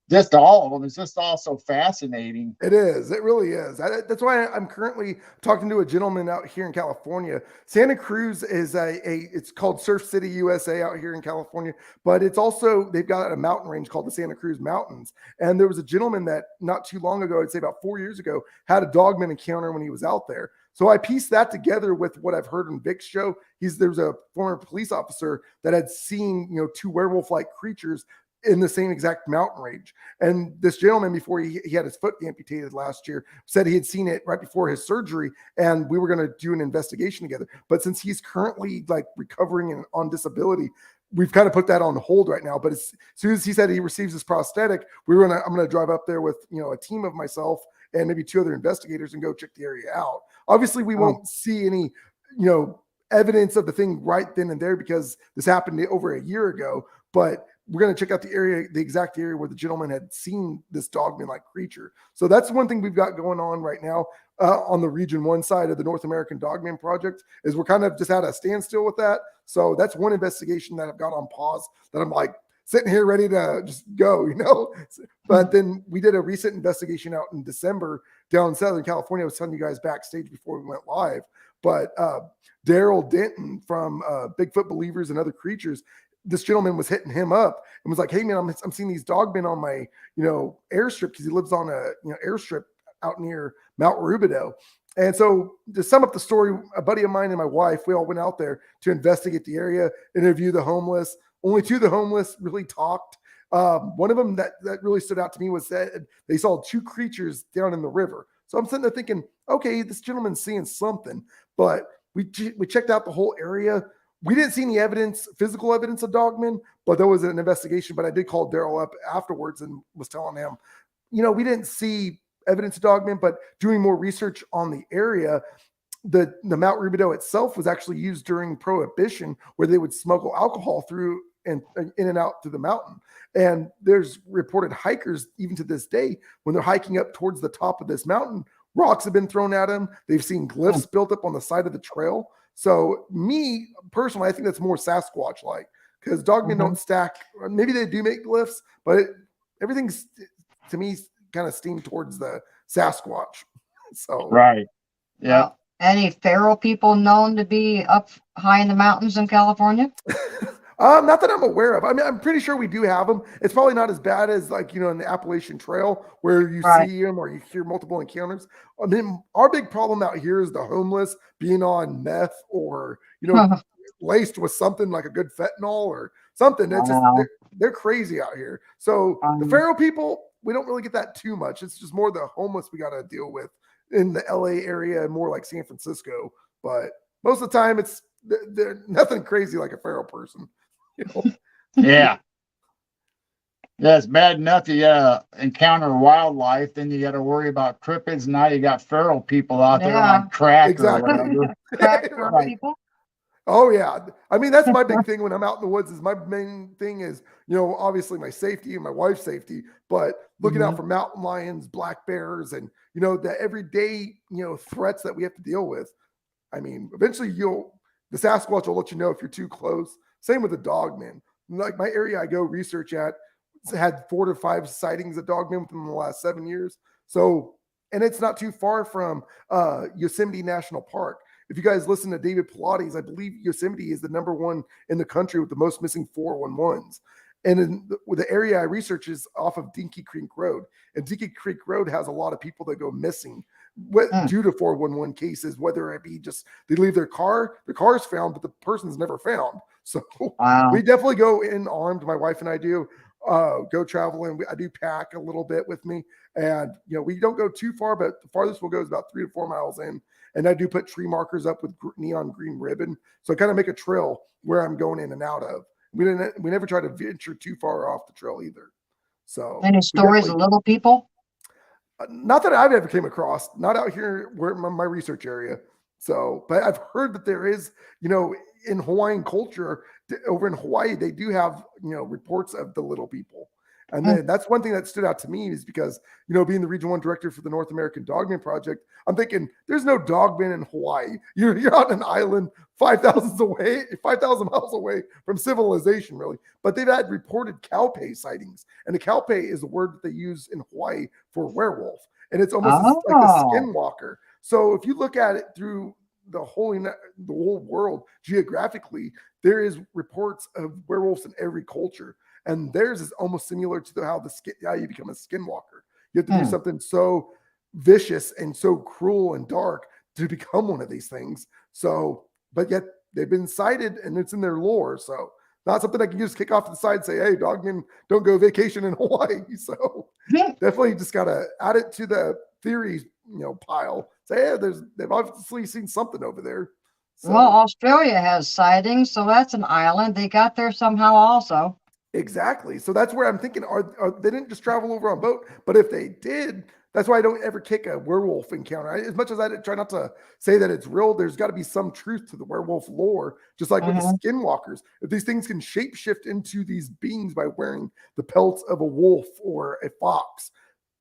just all of them. It's just all so fascinating. It is. It really is. That's why I'm currently talking to a gentleman out here in California. Santa Cruz is it's called Surf City, USA out here in California, but it's also, they've got a mountain range called the Santa Cruz Mountains. And there was a gentleman that not too long ago, I'd say about 4 years ago, had a Dogman encounter when he was out there. So I pieced that together with what I've heard on Vic's show. There's a former police officer that had seen, two werewolf-like creatures in the same exact mountain range. And this gentleman, before he had his foot amputated last year, said he had seen it right before his surgery, and we were going to do an investigation together. But since he's currently like recovering and on disability, we've kind of put that on hold right now. But as soon as he said he receives his prosthetic, I'm going to drive up there with a team of myself and maybe 2 other investigators and go check the area out. Obviously, we won't see any evidence of the thing right then and there because this happened over a year ago. But we're going to check out the exact area where the gentleman had seen this Dogman-like creature. So that's one thing we've got going on right now on the Region 1 side of the North American Dogman Project, is we're kind of just at a standstill with that. So that's one investigation that I've got on pause that I'm like sitting here ready to just go, But then we did a recent investigation out in December down in Southern California. I was telling you guys backstage before we went live. But Daryl Denton from Bigfoot Believers and Other Creatures, this gentleman was hitting him up and was like, "Hey man, I'm seeing these dogmen on my, airstrip," because he lives on a, airstrip out near Mount Rubidoux. And so to sum up the story, a buddy of mine and my wife, we all went out there to investigate the area, interview the homeless. Only 2 of the homeless really talked. One of them that really stood out to me was that they saw 2 creatures down in the river. So I'm sitting there thinking, okay, this gentleman's seeing something, but we checked out the whole area. We didn't see any physical evidence of dogmen, but there was an investigation. But I did call Daryl up afterwards and was telling him, we didn't see evidence of dogmen, but doing more research on the area, the Mount Rubidoux itself was actually used during Prohibition, where they would smuggle alcohol through and in and out through the mountain. And there's reported hikers, even to this day, when they're hiking up towards the top of this mountain, rocks have been thrown at them. They've seen glyphs built up on the side of the trail. So me personally, I think that's more Sasquatch-like, because dogmen don't stack. Maybe they do make glyphs, but everything's, to me, kind of steamed towards the Sasquatch. So right, yeah. Any feral people known to be up high in the mountains in California? Not that I'm aware of. I mean, I'm pretty sure we do have them. It's probably not as bad as in the Appalachian Trail where you see them or you hear multiple encounters. I mean, our big problem out here is the homeless being on meth or, laced with something like a good fentanyl or something. It's just, they're crazy out here. So the feral people, we don't really get that too much. It's just more the homeless we got to deal with in the LA area and more like San Francisco. But most of the time it's they're nothing crazy like a feral person. You know? Yeah. Yeah, it's bad enough you encounter wildlife, then you got to worry about cryptids. Now you got feral people out there Yeah. on crack Exactly. or whatever. Crack for Right. people. Oh yeah. I mean, that's my big thing when I'm out in the woods is my main thing is, obviously my safety and my wife's safety, but looking out for mountain lions, black bears, and, the everyday, threats that we have to deal with. I mean, eventually the Sasquatch will let you know if you're too close. Same with the Dogman. Like my area I go research at had 4 to 5 sightings of Dogman within the last 7 years. So, and it's not too far from Yosemite National Park. If you guys listen to David Pilates, I believe Yosemite is the #1 in the country with the most missing 411s. And in the area I research is off of Dinky Creek Road. And Dinky Creek Road has a lot of people that go missing due to 411 cases, whether it be just they leave the car's found, but the person's never found. So we definitely go in armed. My wife and I do go traveling. I do pack a little bit with me. And, we don't go too far, but the farthest we'll go is about 3 to 4 miles in. And I do put tree markers up with neon green ribbon. So I kind of make a trail where I'm going in and out of. We never try to venture too far off the trail either. So Any stories of little people? Not that I've ever came across, not out here where my research area. So, but I've heard that there is, in Hawaiian culture, over in Hawaii, they do have, reports of the little people. And then that's one thing that stood out to me is because, being the Region 1 director for the North American Dogman Project, I'm thinking there's no dogman in Hawaii. You're on an island 5,000 miles away from civilization, really. But they've had reported cowpay sightings. And a cowpay is a word that they use in Hawaii for werewolf. And it's almost like a skinwalker. So if you look at it through the whole world geographically, there is reports of werewolves in every culture. And theirs is almost similar to how you become a skinwalker. You have to do something so vicious and so cruel and dark to become one of these things. So, but yet they've been cited and it's in their lore. So not something I can just kick off to the side and say, hey, Dogman, don't go vacation in Hawaii. So definitely just got to add it to the theory, pile. Say, hey, they've obviously seen something over there. So, well, Australia has sightings, so that's an island. They got there somehow also. Exactly. So that's where I'm thinking, they didn't just travel over on boat, but if they did, that's why I don't ever kick a werewolf encounter. As much as I try not to say that it's real, there's got to be some truth to the werewolf lore, just like with the skinwalkers. If these things can shapeshift into these beings by wearing the pelts of a wolf or a fox,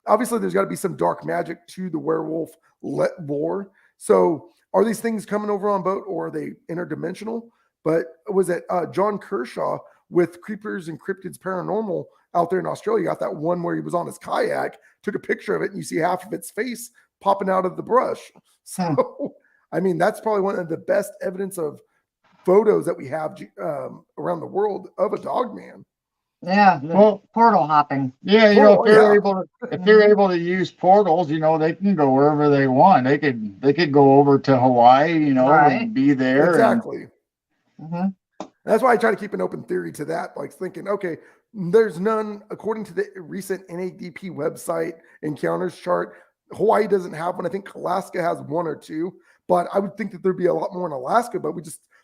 obviously there's got to be some dark magic to the werewolf lore. So are these things coming over on boat or are they interdimensional? But was it John Kershaw with Creepers and Cryptids Paranormal out there in Australia? Got that one where he was on his kayak, took a picture of it, and you see half of its face popping out of the brush. So, I mean, that's probably one of the best evidence of photos that we have around the world of a Dogman. Yeah, portal hopping. Yeah, if they're able to use portals, they can go wherever they want. They could go over to Hawaii, and be there. Exactly. That's why I try to keep an open theory to that, like thinking, okay, there's none, according to the recent NADP website encounters chart, Hawaii doesn't have one. I think Alaska has 1 or 2, but I would think that there'd be a lot more in Alaska, but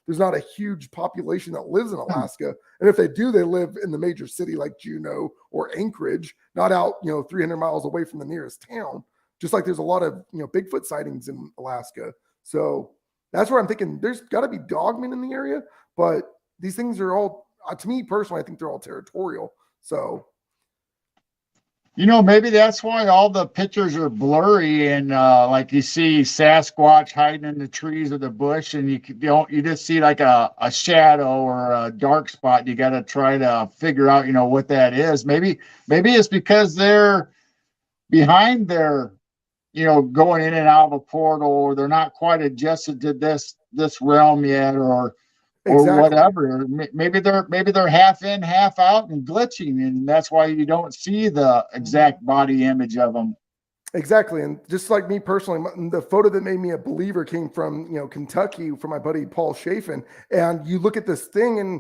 there's not a huge population that lives in Alaska. And if they do, they live in the major city like Juneau or Anchorage, not out, 300 miles away from the nearest town, just like there's a lot of, Bigfoot sightings in Alaska. So that's where I'm thinking there's got to be Dogmen in the area, but these things are all, to me personally, I think they're all territorial. So, maybe that's why all the pictures are blurry and like you see Sasquatch hiding in the trees or the bush, and you just see like a shadow or a dark spot. You got to try to figure out, what that is. Maybe it's because they're behind their, going in and out of a portal, or they're not quite adjusted to this realm yet, or whatever. Maybe they're half in, half out, and glitching, and that's why you don't see the exact body image of them. Exactly, and just like me personally, the photo that made me a believer came from Kentucky, from my buddy Paul Chafin. And you look at this thing, and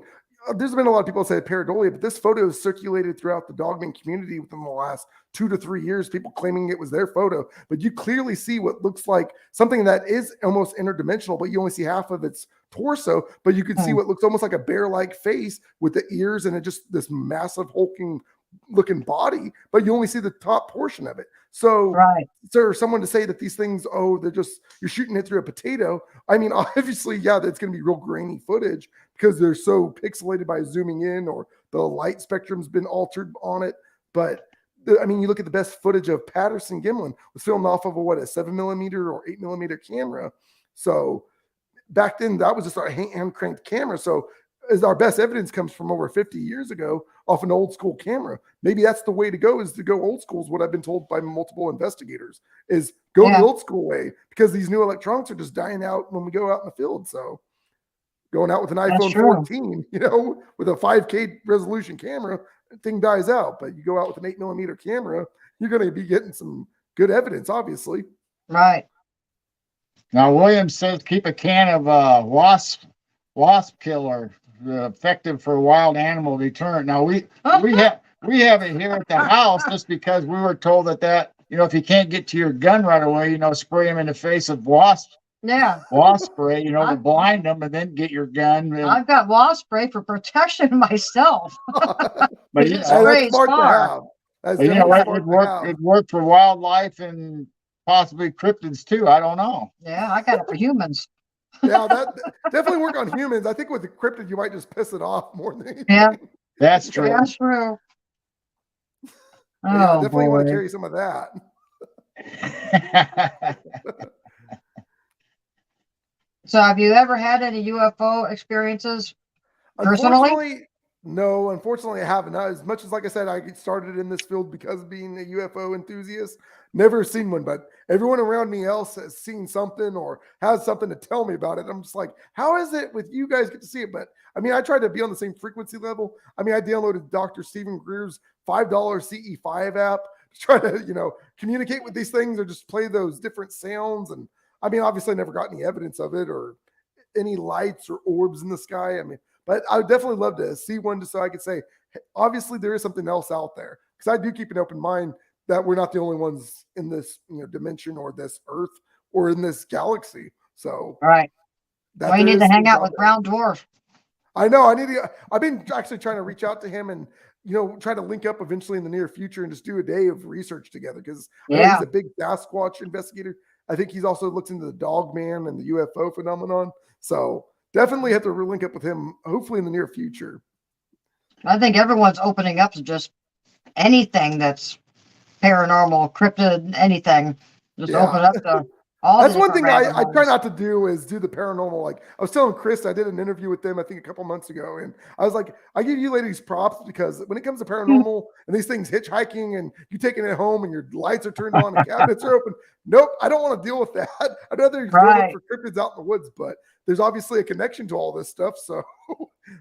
there's been a lot of people say pareidolia, but this photo is circulated throughout the Dogman community within the last 2 to 3 years, people claiming it was their photo. But you clearly see what looks like something that is almost interdimensional, but you only see half of its torso, but you can see Hmm. what looks almost like a bear-like face with the ears and it just this massive hulking looking body, but you only see the top portion of it. So Right. for someone to say that these things, oh, they're just, you're shooting it through a potato. I mean, obviously, yeah, that's going to be real grainy footage because they're so pixelated by zooming in or the light spectrum's been altered on it. But I mean, you look at the best footage of Patterson Gimlin was filmed off of a 7mm or 8mm camera. So back then that was just our hand cranked camera. So as our best evidence comes from over 50 years ago off an old school camera. Maybe that's the way to go, is to go old school, is what I've been told by multiple investigators, is go the old school way, because these new electronics are just dying out when we go out in the field. So going out with an iPhone 14, with a 5K resolution camera, thing dies out. But you go out with an 8mm camera, you're going to be getting some good evidence, obviously. Right. Now, Williams says keep a can of wasp killer, effective for wild animal deterrent. Now we have it here at the house just because we were told that if you can't get to your gun right away, spray them in the face of wasp spray, to blind them, and then get your gun. I've got wasp spray for protection myself. But it sprays far. It'd work for wildlife and possibly cryptids too. I don't know. Yeah, I got it for humans. Yeah, that definitely work on humans. I think with the cryptid, you might just piss it off more than anything. Yeah, that's true. That's true. Yeah, definitely want to carry some of that. So have you ever had any UFO experiences personally? No, unfortunately I haven't. Not as much as, like I said, I started in this field because of being a UFO enthusiast. Never seen one, but everyone around me else has seen something or has something to tell me about it. I'm just like, how is it with you guys get to see it? But I mean, I try to be on the same frequency level. I mean, I downloaded Dr. Stephen Greer's $5 CE5 app to try to, communicate with these things or just play those different sounds. And I mean, obviously I never got any evidence of it or any lights or orbs in the sky. I mean, but I would definitely love to see one just so I could say, hey, obviously there is something else out there. Because I do keep an open mind that we're not the only ones in this dimension or this Earth or in this galaxy. So right. Well, you need to hang out with Brown Dwarf. I know. I've been actually trying to reach out to him and try to link up eventually in the near future and just do a day of research together, because he's a big Sasquatch investigator. I think he's also looked into the Dogman and the UFO phenomenon. So definitely have to link up with him, hopefully in the near future. I think everyone's opening up to just anything that's paranormal, cryptid, anything. Just open up to all. That's one thing I try not to do, is do the paranormal. Like I was telling Chris, I did an interview with them, I think a couple months ago. And I was like, I give you ladies props, because when it comes to paranormal and these things hitchhiking and you taking it home and your lights are turned on and cabinets are open. Nope. I don't want to deal with that. I'd rather go look for cryptids out in the woods, but there's obviously a connection to all this stuff. So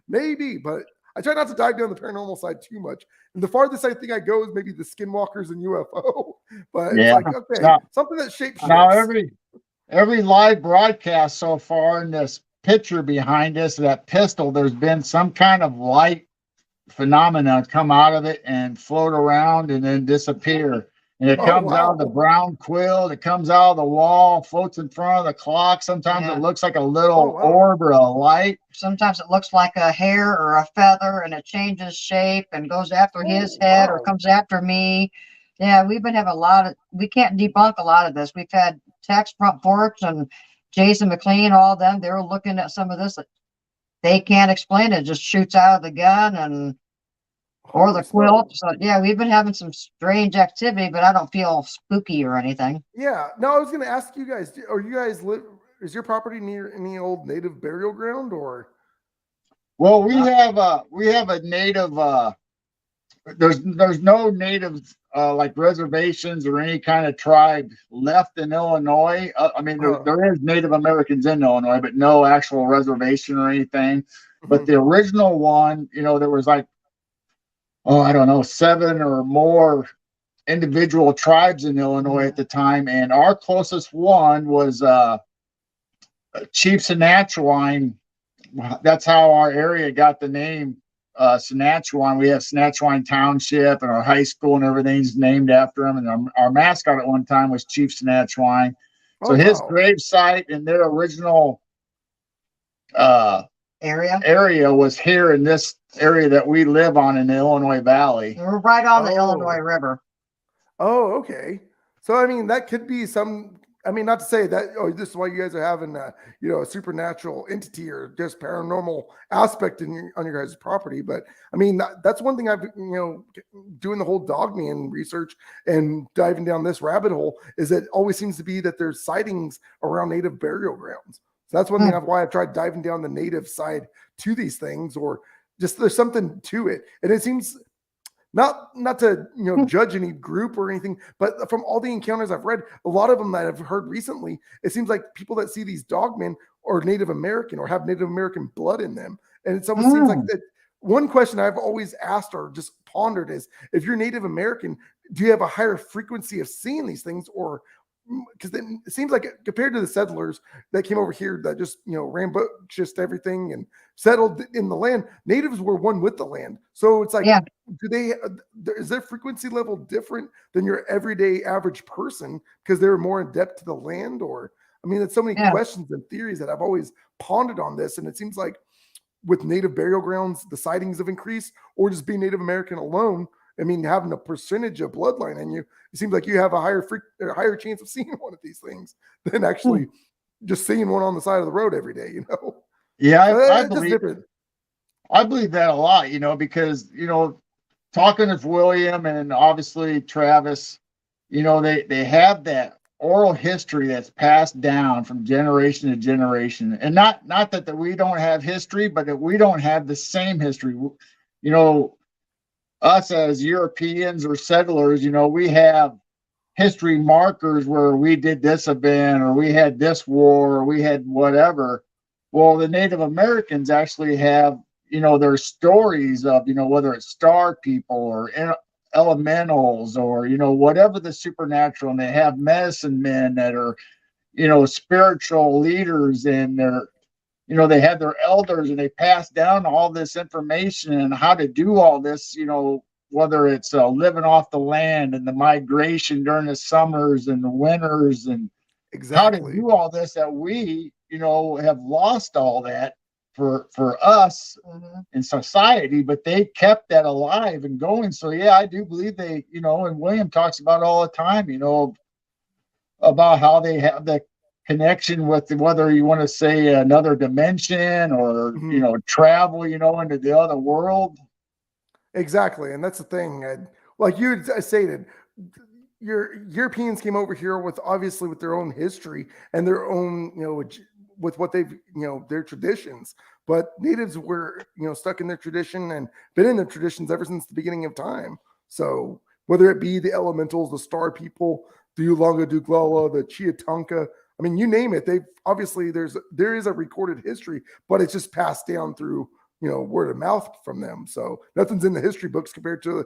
maybe, but I try not to dive down the paranormal side too much. And the farthest I think I go is maybe the skinwalkers and UFO. But it's like, okay, something that shapes. Now every live broadcast so far, in this picture behind us, that pistol, there's been some kind of light phenomena come out of it and float around and then disappear. And it comes out of the brown quilt. It comes out of the wall, floats in front of the clock. Sometimes it looks like a little orb or a light. Sometimes it looks like a hair or a feather, and it changes shape and goes after his head or comes after me. Yeah, we've been having we can't debunk a lot of this. We've had Tex Front Porch and Jason McLean, all of them, they were looking at some of this. They can't explain it. Just shoots out of the gun or the quilt. So yeah, we've been having some strange activity, but I don't feel spooky or anything. Yeah. No, I was going to ask you guys, is your property near any old native burial ground or? Well, we have a native, there's no native, like reservations or any kind of tribe left in Illinois. I mean, there is Native Americans in Illinois, but no actual reservation or anything. But the original one, there was like, I don't know, 7 or more individual tribes in Illinois at the time. And our closest one was Chief Senatchewan. That's how our area got the name Senatchewan. We have Senatchewan Township, and our high school and everything's named after him. And our mascot at one time was Chief Senatchewan. So his grave site and their original area. was here in this area that we live on in the Illinois Valley. We're right on the Oh. Illinois River. Oh, okay. So I mean, that could be some. I mean, not to say that. Oh, this is why you guys are having a supernatural entity or just paranormal aspect on your guys' property. But I mean, that's one thing I've doing the whole Dogman research and diving down this rabbit hole is that it always seems to be that there's sightings around native burial grounds. So that's one thing why I've tried diving down the native side to these things, or just there's something to it, and it seems. Not to judge any group or anything, but from all the encounters I've read, a lot of them that I've heard recently, it seems like people that see these dogmen are Native American or have Native American blood in them, and it almost seems like that. One question I've always asked or just pondered is, if you're Native American, do you have a higher frequency of seeing these things, or because it seems like compared to the settlers that came over here that just rambunctious everything and settled in the land, natives were one with the land. So it's like, is their frequency level different than your everyday average person because they're more in depth to the land? Or I mean, it's so many questions and theories that I've always pondered on this, and it seems like with native burial grounds, the sightings have increased, or just being Native American alone. I mean, having a percentage of bloodline in you, it seems like you have a higher chance of seeing one of these things than actually just seeing one on the side of the road every day, Yeah, so I believe that a lot, because, talking with William and obviously Travis, they have that oral history that's passed down from generation to generation. And not that we don't have history, but that we don't have the same history. Us as Europeans or settlers, we have history markers where we did this event or we had this war or we had whatever. Well, the Native Americans actually have, their stories of, whether it's star people or elementals or, whatever the supernatural, and they have medicine men that are, spiritual leaders, and they're, they have their elders, and they pass down all this information and how to do all this, whether it's living off the land and the migration during the summers and the winters and how to do all this, that we, have lost all that for us in society, but they kept that alive and going. So yeah, I do believe they, and William talks about all the time, about how they have the connection with, whether you want to say another dimension or travel into the other world. Exactly. And that's the thing, like you stated, your Europeans came over here with obviously with their own history and their own with what they've their traditions, but natives were stuck in their tradition and been in their traditions ever since the beginning of time. So whether it be the elementals, the star people, the Ulanga Duglala, the Chiatanka, I mean, you name it, they've obviously there is a recorded history, but it's just passed down through word of mouth from them. So nothing's in the history books compared to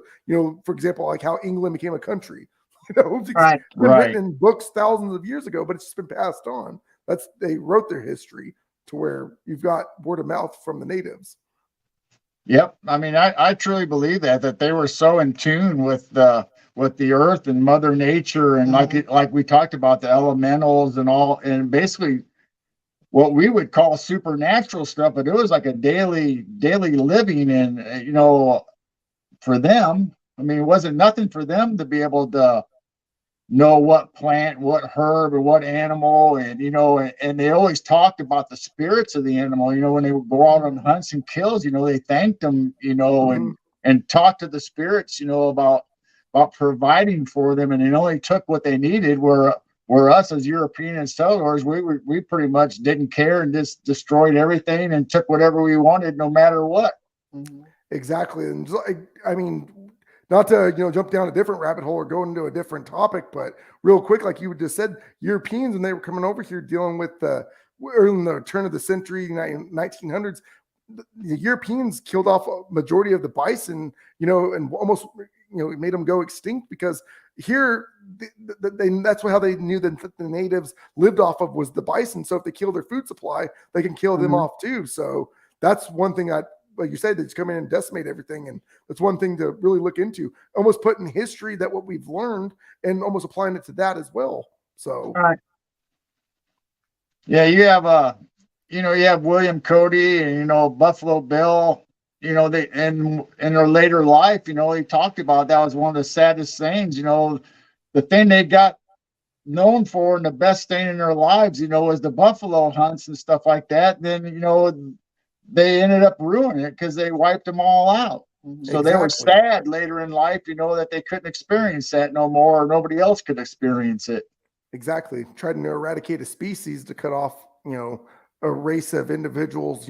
for example, like how England became a country. It's been written in books thousands of years ago, but it's just been passed on. They wrote their history to where you've got word of mouth from the natives. Yep. I mean, I truly believe that they were so in tune with the earth and Mother Nature, and like we talked about, the elementals and all, and basically what we would call supernatural stuff, but it was like a daily living. And for them, I mean, it wasn't nothing for them to be able to know what plant, what herb, or what animal, and and they always talked about the spirits of the animal. When they would go out on hunts and kills, they thanked them, and talked to the spirits, about providing for them, and it only took what they needed. Where us as European settlers, we pretty much didn't care and just destroyed everything and took whatever we wanted, no matter what. Exactly. And I mean, not to jump down a different rabbit hole or go into a different topic, but real quick, like you just said, Europeans, when they were coming over here dealing with early in the turn of the century, 1900s, the Europeans killed off a majority of the bison, and almost it made them go extinct, because here that's how they knew that the natives lived off of was the bison. So if they kill their food supply, they can kill them off too. So that's one thing like you said, they just come in and decimate everything. And that's one thing to really look into, almost putting history that what we've learned and almost applying it to that as well. So, yeah, you have you have William Cody and, Buffalo Bill, they, and in their later life, he talked about that was one of the saddest things, the thing they got known for and the best thing in their lives, was the buffalo hunts and stuff like that. Then, they ended up ruining it because they wiped them all out. So they were Exactly. sad later in life, that they couldn't experience that no more, or nobody else could experience it. Exactly. Trying to eradicate a species to cut off, a race of individuals,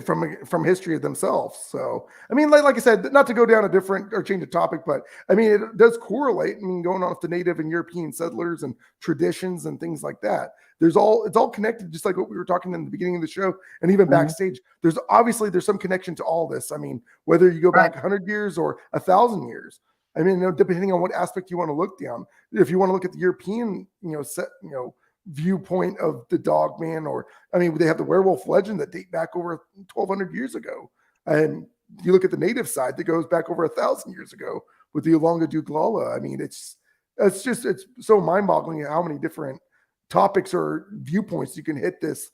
from history of themselves. So, I mean, like I said, not to go down a different or change the topic, but I mean, it does correlate. I mean, going off the native and European settlers and traditions and things like that. It's all connected, just like what we were talking in the beginning of the show, and even backstage. There's some connection to all this. I mean, whether you go back 100 years or 1,000 years. I mean, depending on what aspect you want to look down. If you want to look at the European, viewpoint of the Dogman, or I mean, they have the werewolf legend that date back over 1,200 years ago, and you look at the native side that goes back over 1,000 years ago with the Olonga Duglala. I mean, it's so mind-boggling how many different topics or viewpoints you can hit this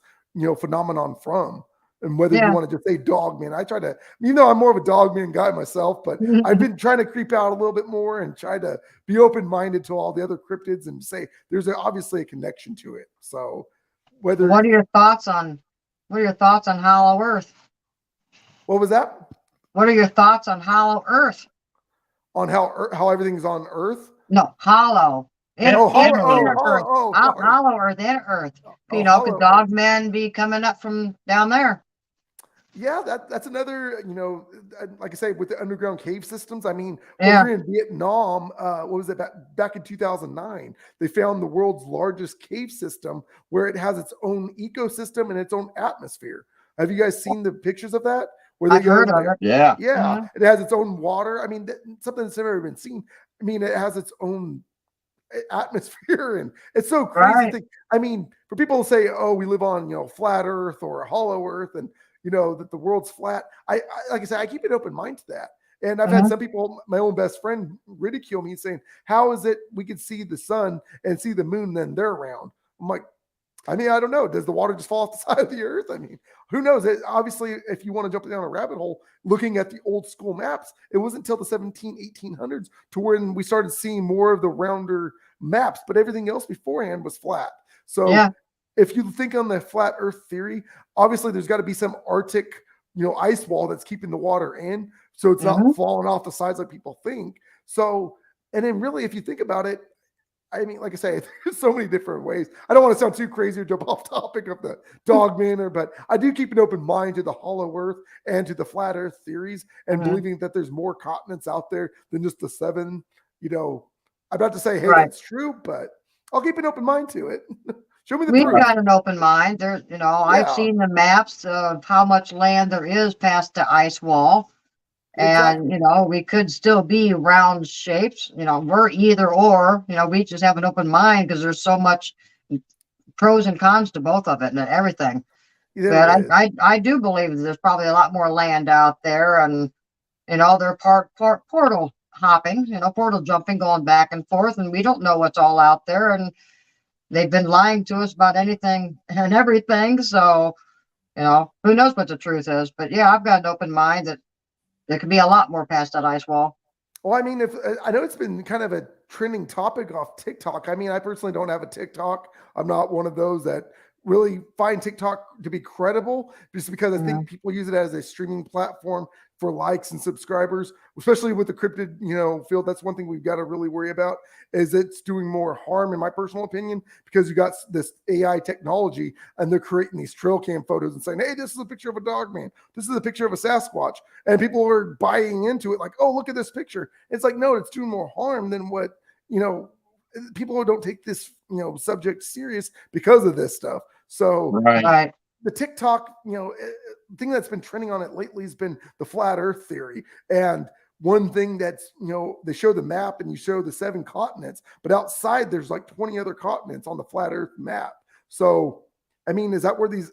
phenomenon from. And whether you want to just say Dogman, I try to, I'm more of a Dogman guy myself, but I've been trying to creep out a little bit more and try to be open-minded to all the other cryptids and say there's obviously a connection to it. So what are your thoughts on Hollow Earth? What was that? What are your thoughts on Hollow Earth? On how everything's on Earth? No, hollow. Hollow Earth, inner Earth. Could Dogmen be coming up from down there? Yeah, that's another, like I say, with the underground cave systems. I mean, over in Vietnam, what was it, back in 2009, they found the world's largest cave system where it has its own ecosystem and its own atmosphere. Have you guys seen the pictures of that? Where I've heard of it. Yeah. Yeah. It has its own water. I mean, something that's never been seen. I mean, it has its own atmosphere, and it's so crazy thing. I mean, for people to say, oh, we live on, flat Earth or a hollow Earth, and that the world's flat. I like I said, I keep an open mind to that. And I've had some people, my own best friend, ridicule me saying, how is it we can see the sun and see the moon, then they're around? I'm like, I mean, I don't know. Does the water just fall off the side of the earth? I mean, who knows? Obviously, if you want to jump down a rabbit hole, looking at the old school maps, it wasn't until the 1800s to when we started seeing more of the rounder maps, but everything else beforehand was flat. So if you think on the flat earth theory, obviously there's got to be some Arctic, ice wall that's keeping the water in. So it's not falling off the sides like people think. So, and then really, if you think about it, I mean, like I say, there's so many different ways. I don't want to sound too crazy or jump off topic of the Dogman, but I do keep an open mind to the hollow earth and to the flat earth theories, and believing that there's more continents out there than just the 7. I'm about to say, hey, that's true, but I'll keep an open mind to it. Show me the proof. We've got an open mind. There, I've seen the maps of how much land there is past the ice wall. And, we could still be round shapes. We're either or, we just have an open mind because there's so much pros and cons to both of it and everything. But I do believe that there's probably a lot more land out there, and, they're portal hopping, portal jumping, going back and forth, and we don't know what's all out there. And they've been lying to us about anything and everything. So, who knows what the truth is. But yeah, I've got an open mind that there could be a lot more past that ice wall. Well, I mean, I know it's been kind of a trending topic off TikTok. I mean, I personally don't have a TikTok. I'm not one of those that really find TikTok to be credible, just because I think people use it as a streaming platform for likes and subscribers, especially with the cryptid, field. That's one thing we've got to really worry about, is it's doing more harm, in my personal opinion, because you got this AI technology and they're creating these trail cam photos and saying, hey, this is a picture of a Dogman. This is a picture of a Sasquatch. And people are buying into it like, oh, look at this picture. It's like, no, it's doing more harm than what, people who don't take this, subject serious because of this stuff. So the TikTok, thing that's been trending on it lately has been the flat earth theory. And one thing that's, they show the map and you show the 7 continents, but outside there's like 20 other continents on the flat earth map. So, I mean, is that where these,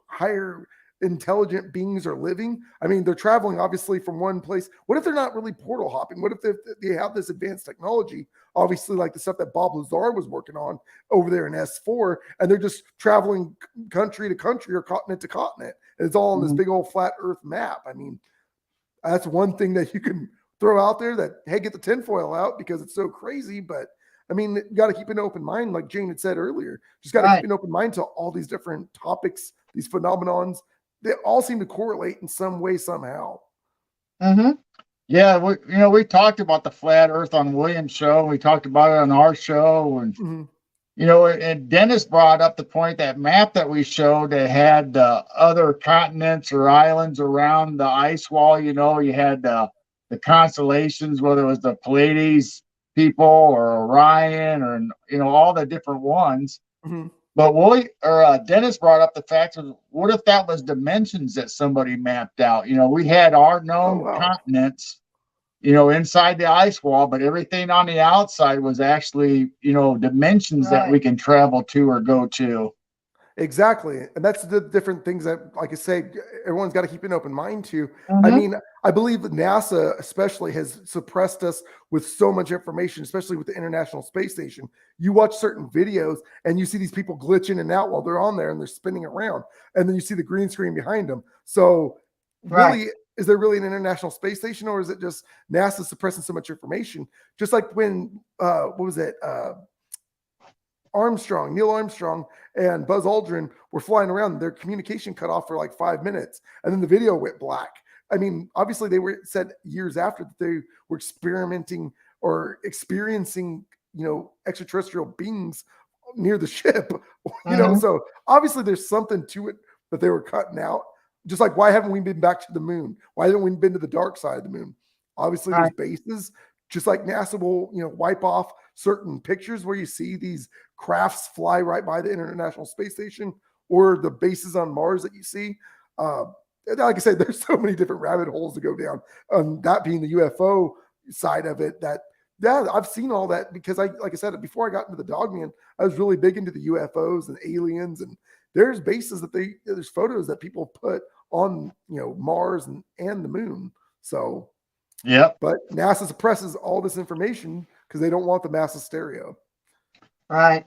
higher intelligent beings are living? I mean, they're traveling obviously from one place. What if they're not really portal hopping? What if they have this advanced technology, obviously like the stuff that Bob Lazar was working on over there in S4, and they're just traveling country to country or continent to continent, and it's all on this big old flat Earth map? I mean, that's one thing that you can throw out there, that, hey, get the tinfoil out because it's so crazy. But I mean, you got to keep an open mind, like Jane had said earlier. Just got to keep an open mind to all these different topics, these phenomenons. They all seem to correlate in some way, somehow. Yeah, we talked about the flat Earth on William's show. We talked about it on our show, and and Dennis brought up the point, that map that we showed that had other continents or islands around the ice wall. You had the constellations, whether it was the Pleiades people or Orion, or all the different ones. But Dennis brought up the fact of, what if that was dimensions that somebody mapped out? We had our known continents, inside the ice wall, but everything on the outside was actually, dimensions that we can travel to or go to. Exactly. And that's the different things that, like I say, everyone's got to keep an open mind to. I mean, I believe that NASA especially has suppressed us with so much information, especially with the International Space Station. You watch certain videos and you see these people glitch in and out while they're on there and they're spinning around. And then you see the green screen behind them. So really, is there really an International Space Station, or is it just NASA suppressing so much information? Just like when, what was it? Neil Armstrong and Buzz Aldrin were flying around, their communication cut off for like 5 minutes, and then the video went black. I mean, obviously they were said years after that they were experimenting or experiencing, extraterrestrial beings near the ship, so obviously there's something to it that they were cutting out. Just like, why haven't we been back to the moon? Why haven't we been to the dark side of the moon? Obviously there's bases, just like NASA will, wipe off certain pictures where you see these crafts fly right by the International Space Station or the bases on Mars that you see. Like I said, there's so many different rabbit holes to go down. That being the UFO side of it, I've seen all that because like I said, before I got into the Dogman, I was really big into the UFOs and aliens, and there's bases there's photos that people put on, Mars and the moon. So, but NASA suppresses all this information because they don't want the mass hysteria. Right.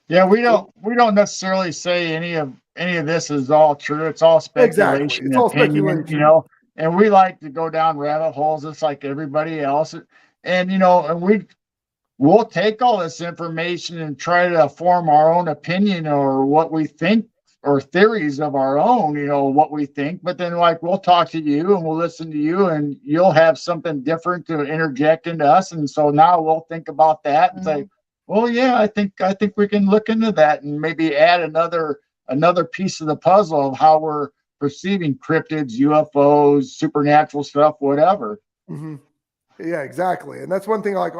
Yeah, we don't necessarily say any of this is all true. It's all speculation. Exactly. It's all speculation. And we like to go down rabbit holes just like everybody else. And and we'll take all this information and try to form our own opinion or what we think, or theories of our own, what we think. But then, like, we'll talk to you and we'll listen to you, and you'll have something different to interject into us. And so now we'll think about that and say, well, yeah, I think we can look into that and maybe add another piece of the puzzle of how we're perceiving cryptids, UFOs, supernatural stuff, whatever. Yeah, exactly. And that's one thing. Like,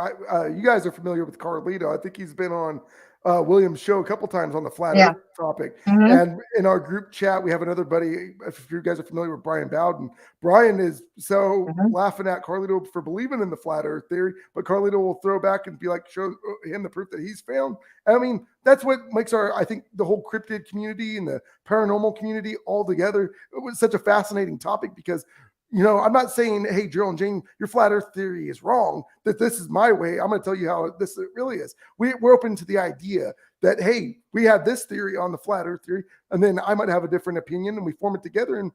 you guys are familiar with Carlito. I think he's been on William's show a couple times on the flat Earth topic. And in our group chat, we have another buddy. If you guys are familiar with Brian Bowden, Brian is so laughing at Carlito for believing in the flat Earth theory, but Carlito will throw back and be like, show him the proof that he's found. And I mean, that's what makes I think the whole cryptid community and the paranormal community all together, it was such a fascinating topic because, I'm not saying, hey, Drill and Jane, your flat Earth theory is wrong, that this is my way. I'm going to tell you how this really is. We're open to the idea that, hey, we have this theory on the flat Earth theory, and then I might have a different opinion, and we form it together. And,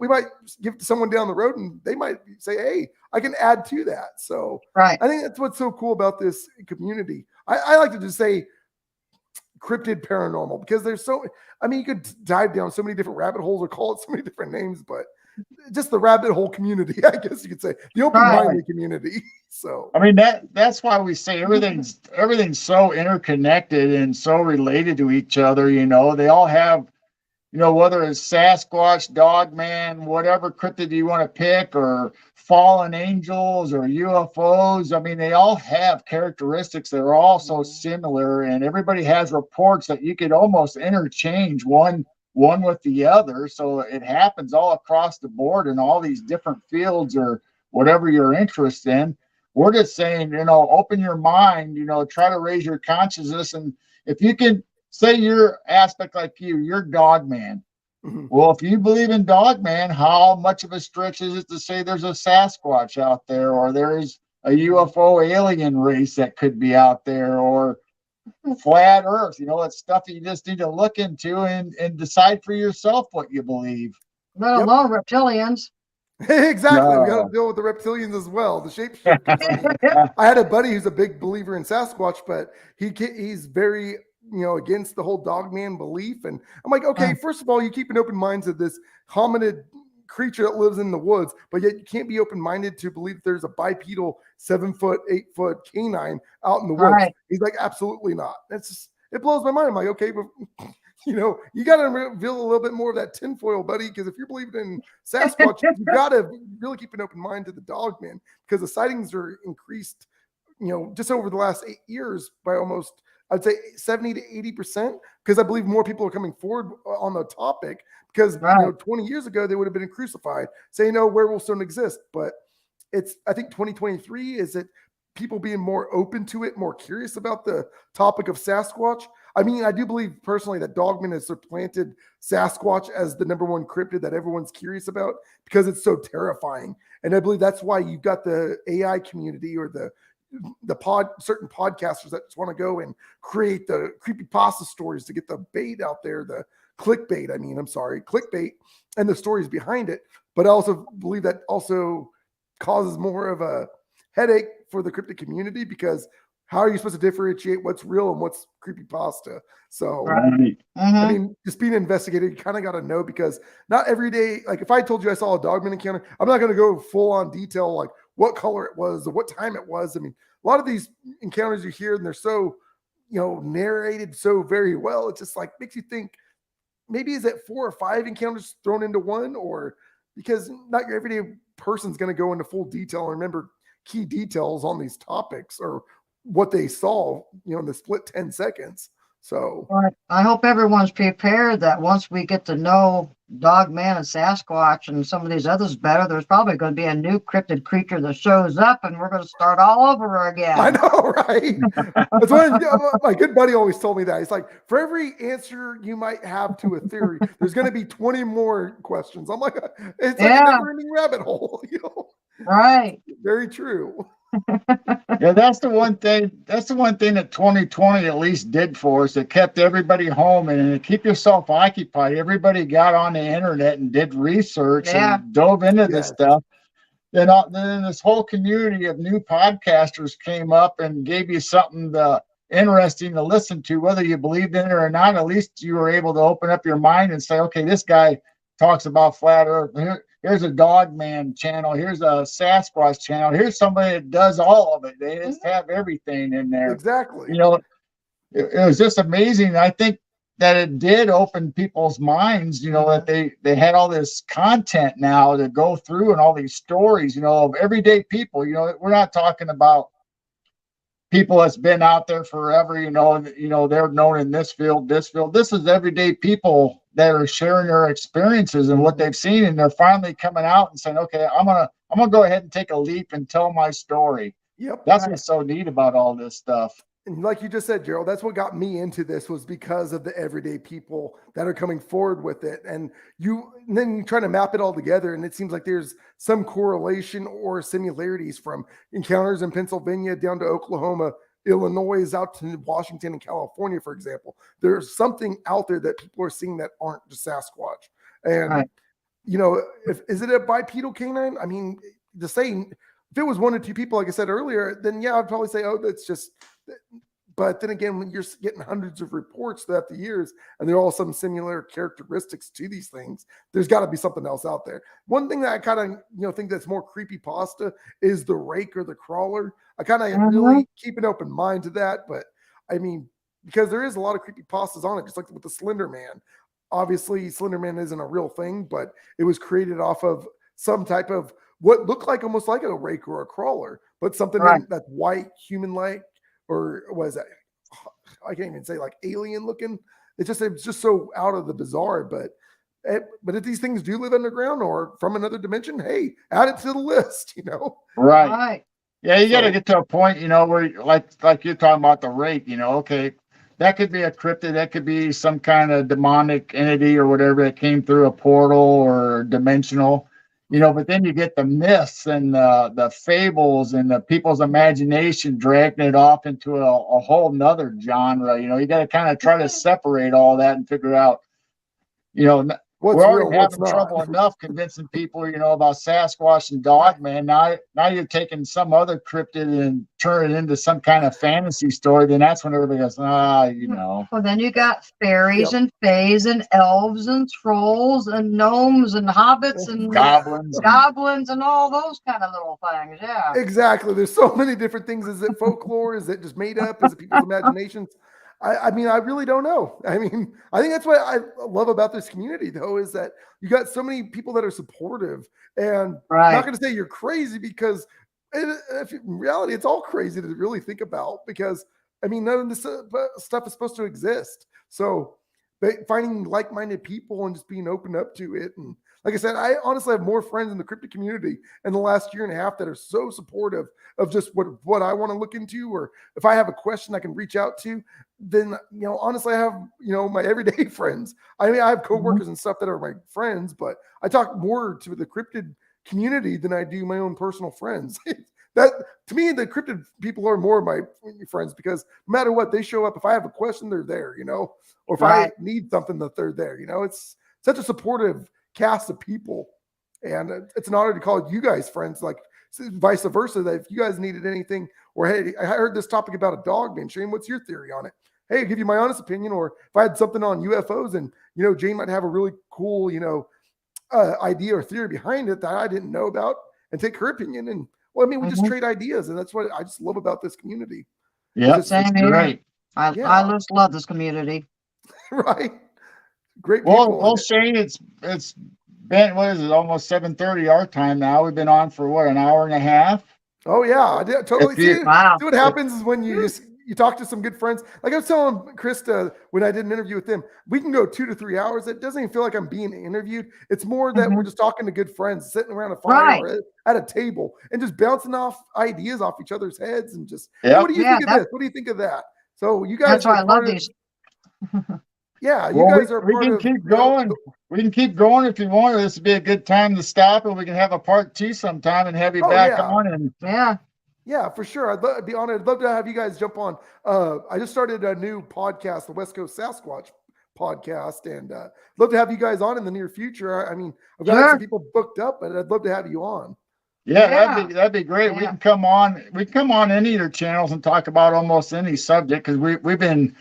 we might give it to someone down the road, and they might say, hey, I can add to that. So I think that's what's so cool about this community. I like to just say cryptid paranormal because there's you could dive down so many different rabbit holes or call it so many different names, but just the rabbit hole community, I guess you could say, the open-minded community. So I mean, that's why we say everything's so interconnected and so related to each other. They all have, whether it's Sasquatch, Dogman, whatever cryptid you want to pick, or fallen angels or UFOs. I mean, they all have characteristics that are all so similar, and everybody has reports that you could almost interchange one with the other. So it happens all across the board in all these different fields or whatever you're interested in. We're just saying, open your mind, try to raise your consciousness. And if you can say your aspect like you're Dogman, Mhm. Well, if you believe in Dogman, how much of a stretch is it to say there's a Sasquatch out there, or there's a UFO alien race that could be out there, or flat Earth? It's stuff you just need to look into and decide for yourself what you believe. Let Yep. alone reptilians. Exactly. We got to No. deal with the reptilians as well, the shapeshifters. I mean, I had a buddy who's a big believer in Sasquatch, but he's very against the whole dogman belief. And I'm like, okay, first of all, you keep an open mind to this hominid creature that lives in the woods, but yet you can't be open minded to believe there's a bipedal 7 foot, 8 foot canine out in the woods. Right. He's like, absolutely not. It blows my mind. I'm like, okay, but you got to reveal a little bit more of that tinfoil, buddy, because if you're believing in Sasquatch, you got to really keep an open mind to the dogman, because the sightings are increased, just over the last 8 years by almost, I'd say 70 to 80%, because I believe more people are coming forward on the topic, because, Right. 20 years ago, they would have been crucified, saying, no, werewolves don't exist. But I think 2023 is it people being more open to it, more curious about the topic of Sasquatch. I mean, I do believe personally that Dogman has supplanted Sasquatch as the number one cryptid that everyone's curious about, because it's so terrifying. And I believe that's why you've got the AI community, or certain podcasters that just want to go and create the creepypasta stories to get the bait out there, the clickbait. Clickbait, and the stories behind it. But I also believe that also causes more of a headache for the cryptid community, because how are you supposed to differentiate what's real and what's creepypasta? So, Right. I mean, just being an investigator, you kind of got to know, because not every day, like if I told you I saw a dogman encounter, I'm not going to go full on detail, like what color it was or what time it was. I mean, a lot of these encounters you hear, and they're so, narrated so very well. It just like makes you think, maybe is it 4 or 5 encounters thrown into one, or because not your everyday person's going to go into full detail and remember key details on these topics or what they saw, in the split 10 seconds. So But I hope everyone's prepared that once we get to know Dogman and Sasquatch and some of these others better, there's probably going to be a new cryptid creature that shows up, and we're going to start all over again. I know, right? That's what my good buddy always told me that. He's like, for every answer you might have to a theory, there's going to be 20 more questions. I'm like, it's like a never-ending rabbit hole, Right. Very true. Yeah, that's the one thing. That's the one thing that 2020 at least did for us. It kept everybody home, and to keep yourself occupied. Everybody got on the internet and did research and dove into this stuff. Then this whole community of new podcasters came up and gave you something interesting to listen to, whether you believed in it or not. At least you were able to open up your mind and say, okay, this guy talks about flat Earth. Here's a Dogman channel. Here's a Sasquatch channel. Here's somebody that does all of it. They just have everything in there. Exactly. It was just amazing. I think that it did open people's minds, that they had all this content now to go through, and all these stories, of everyday people. We're not talking about people that's been out there forever, they're known in this field. This is everyday people that are sharing their experiences and what they've seen, and they're finally coming out and saying, okay, I'm gonna go ahead and take a leap and tell my story. Yep. That's what's so neat about all this stuff. And like you just said, Gerald, that's what got me into this, was because of the everyday people that are coming forward with it. And then you try to map it all together, and it seems like there's some correlation or similarities from encounters in Pennsylvania down to Oklahoma, Illinois, out to Washington and California, for example. There's something out there that people are seeing that aren't just Sasquatch. And, is it a bipedal canine? I mean, the saying, if it was 1 or 2 people, like I said earlier, then yeah, I'd probably say, oh, that's just. But then again, when you're getting hundreds of reports throughout the years, and they're all some similar characteristics to these things, there's got to be something else out there. One thing that I kind of think that's more creepypasta is the rake or the crawler. I kind of really keep an open mind to that, but I mean, because there is a lot of creepypastas on it, just like with the Slender Man. Obviously, Slender Man isn't a real thing, but it was created off of some type of what looked like almost like a rake or a crawler, but something that's white, human-like, or was that? I can't even say, like alien looking. It's just so out of the bizarre. But if these things do live underground or from another dimension, hey, add it to the list. Right. Yeah, you got to get to a point, where like you're talking about the rake. Okay, that could be a cryptid, that could be some kind of demonic entity or whatever that came through a portal or dimensional, but then you get the myths and the fables and the people's imagination dragging it off into a whole nother genre. You got to kind of try to separate all that and figure out, What's we're real, already what's having not. trouble enough convincing people, about Sasquatch and Dogman. Now you're taking some other cryptid and turning it into some kind of fantasy story. Then that's when everybody goes, Well, then you got fairies Yep. and fays and elves and trolls and gnomes and hobbits and goblins. goblins and all those kind of little things. Yeah. Exactly. There's so many different things. Is it folklore? Is it just made up? Is it people's imaginations? I mean, I really don't know. I mean, I think that's what I love about this community, though, is that you got so many people that are supportive. And I'm not going to say you're crazy because in reality, it's all crazy to really think about because, I mean, none of this stuff is supposed to exist. So finding like-minded people and just being open up to it. And like I said, I honestly have more friends in the cryptid community in the last year and a half that are so supportive of just what I want to look into, or if I have a question I can reach out to, then, honestly, I have, my everyday friends. I mean, I have coworkers and stuff that are my friends, but I talk more to the cryptid community than I do my own personal friends. That, to me, the cryptid people are more of my friends because no matter what, they show up. If I have a question, they're there, or if I need something, that they're there. It's such a supportive cast of people, and it's an honor to call you guys friends, like vice versa, that if you guys needed anything, or hey, I heard this topic about a dog, man, Shane, what's your theory on it? Hey, I'll give you my honest opinion. Or if I had something on UFOs and Jane might have a really cool idea or theory behind it that I didn't know about, and take her opinion. And we just trade ideas, and that's what I just love about this community. Yeah, same here. Right. I just love this community. Right. Great people. Well, Shane, it's been, what is it, almost 7:30 our time now. We've been on for what, an hour and a half? Oh yeah, I did totally see what happens is when you talk to some good friends. Like I was telling Krista when I did an interview with them, we can go 2 to 3 hours. It doesn't even feel like I'm being interviewed. It's more that we're just talking to good friends, sitting around a fire or at a table and just bouncing off ideas off each other's heads and just, hey, what do you think of this? What do you think of that? So you guys, that's why I love these. Yeah, you guys are. We can keep going. We can keep going if you want. This would be a good time to stop, and we can have a part 2 sometime and have you back on. And yeah, for sure. I'd be honored. I'd love to have you guys jump on. I just started a new podcast, the West Coast Sasquatch podcast, and love to have you guys on in the near future. I mean, I've got some people booked up, but I'd love to have you on. Yeah, that'd be great. We can come on. We can come on any of their channels and talk about almost any subject, because we've been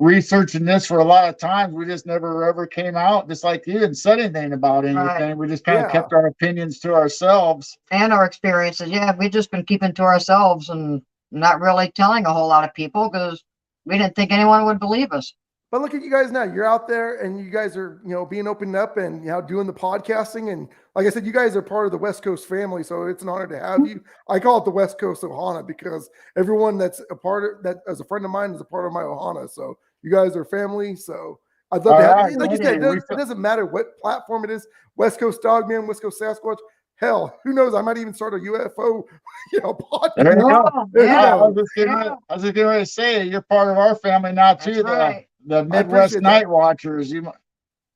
researching this for a lot of times. We just never ever came out, just like you, and said anything about anything. We just kind of kept our opinions to ourselves and our experiences. We've just been keeping to ourselves and not really telling a whole lot of people because we didn't think anyone would believe us. But look at you guys now. You're out there and you guys are, being opened up and, doing the podcasting. And like I said, you guys are part of the West Coast family. So it's an honor to have you. I call it the West Coast Ohana because everyone that's a part of that, as a friend of mine, is a part of my Ohana. So you guys are family. So I'd love to have you. Like you said, it doesn't matter what platform it is. West Coast Dogman, West Coast Sasquatch. Hell, who knows? I might even start a UFO, podcast. There you go. I was just getting ready to say, you're part of our family now too. The Midwest Night Watchers. You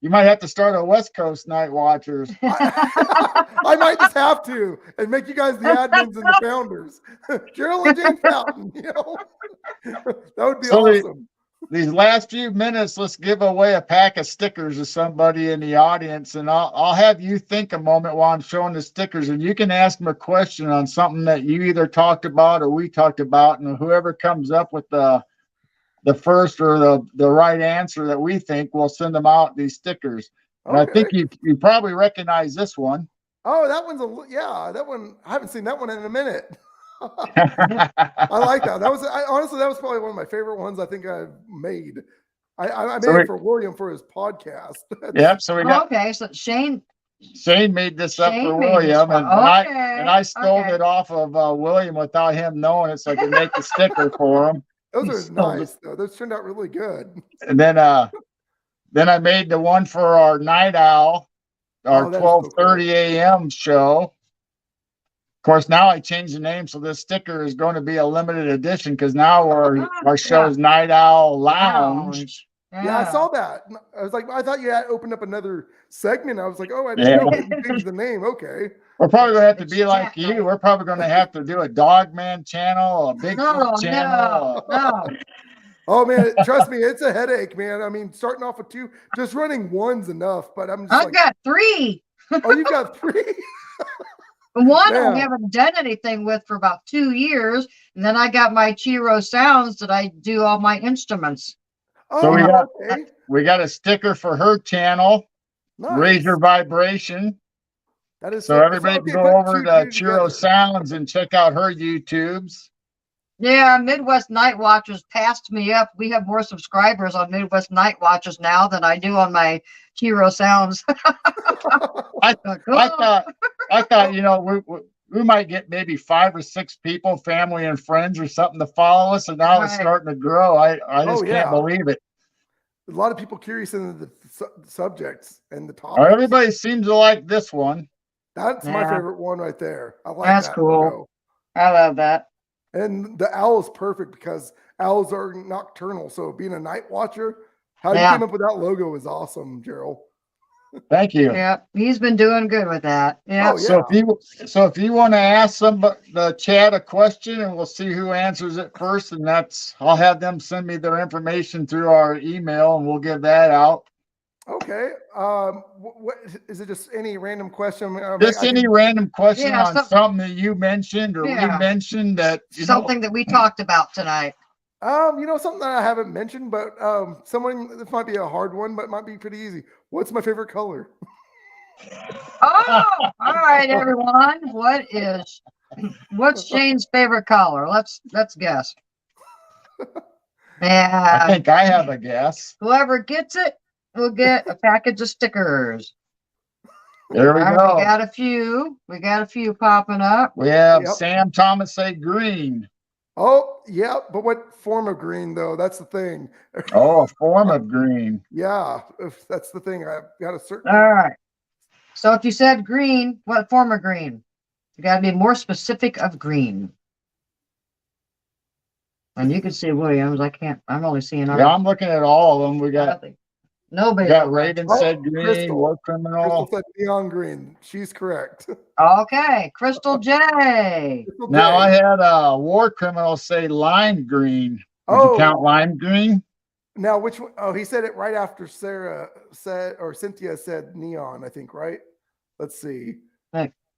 might have to start a West Coast Night Watchers. I might just have to, and make you guys the admins and the founders. Carol and Jane Fountain, that would be awesome. These last few minutes, let's give away a pack of stickers to somebody in the audience, and I'll have you think a moment while I'm showing the stickers, and you can ask them a question on something that you either talked about or we talked about, and whoever comes up with the first or the right answer that we think, we'll send them out these stickers. And I think you probably recognize this one. Oh, that one's that one. I haven't seen that one in a minute. I like that. Honestly, that was probably one of my favorite ones I think I've made. I made it for William for his podcast. So we got so Shane made this up for William, and I stole it off of William without him knowing it, so I could make the sticker for him. Those are nice, though. Those turned out really good. And then I made the one for our night owl, our 12:30 a.m. show. course, now I changed the name, so this sticker is going to be a limited edition because now our show is Night Owl Lounge. Yeah, I saw that. I was like, I thought you had opened up another segment. I was like, oh, I didn't know that you changed the name. Okay. We're probably gonna have to be like you. We're probably gonna have to do a Dogman channel, a Bigfoot channel. No. Oh man, trust me, it's a headache, man. I mean, starting off with 2, just running 1's enough. But I'm just I've got 3. oh, you got 3. One Yeah. I haven't done anything with for about 2 years, and then I got my Chiro Sounds that I do all my instruments. Oh, So okay. we got a sticker for her channel, Nice. Raise Your Vibration. That is So everybody okay, can go over to Chiro Sounds and check out her YouTubes. Yeah, Midwest Night Watchers passed me up. We have more subscribers on Midwest Night Watchers now than I do on my Chiro Sounds. I thought, you know, we might get maybe 5 or 6 people, family and friends or something to follow us, and now it's Right. starting to grow. I just yeah. can't believe it. A lot of people curious in the subjects and the topics. Everybody seems to like this one. That's my Yeah. favorite one right there. I like That's that. cool. I love that. And the owl is perfect because owls are nocturnal. So being a night watcher, how Yeah. you came up with that logo is awesome, Gerald. Thank you. Yeah, he's been doing good with that. Yeah. Oh, So if you want to ask the chat a question, and we'll see who answers it first, and I'll have them send me their information through our email, and we'll give that out. Okay. What is it? Just any random question? Just any random question Yeah, on something that you mentioned or we Yeah. mentioned that Something that we talked about tonight. You know, something that I haven't mentioned, but this might be a hard one, but it might be pretty easy. What's my favorite color? Oh, all right, everyone. What's Shane's favorite color? Let's guess. I Yeah. think I have a guess. Whoever gets it will get a package of stickers. There we All right, go. We got a few. We got a few popping up. We have Yep. Sam Thomas say green. Oh, yeah, but what form of green though? That's the thing. Oh, a form of green. Yeah, if that's the thing. I've got a certain. All right. So if you said green, what form of green? You got to be more specific of green. And you can see Williams. I'm only seeing. Yeah, I'm looking at all of them. We got Nobody. Raven Oh, said green, Crystal. War Crystal Criminal. said neon green. She's correct. Okay, Crystal J. Crystal Now I J. had a War Criminal say lime green. Would you count lime green? Now which one? Oh, he said it right after Sarah said, or Cynthia said neon, I think, right? Let's see.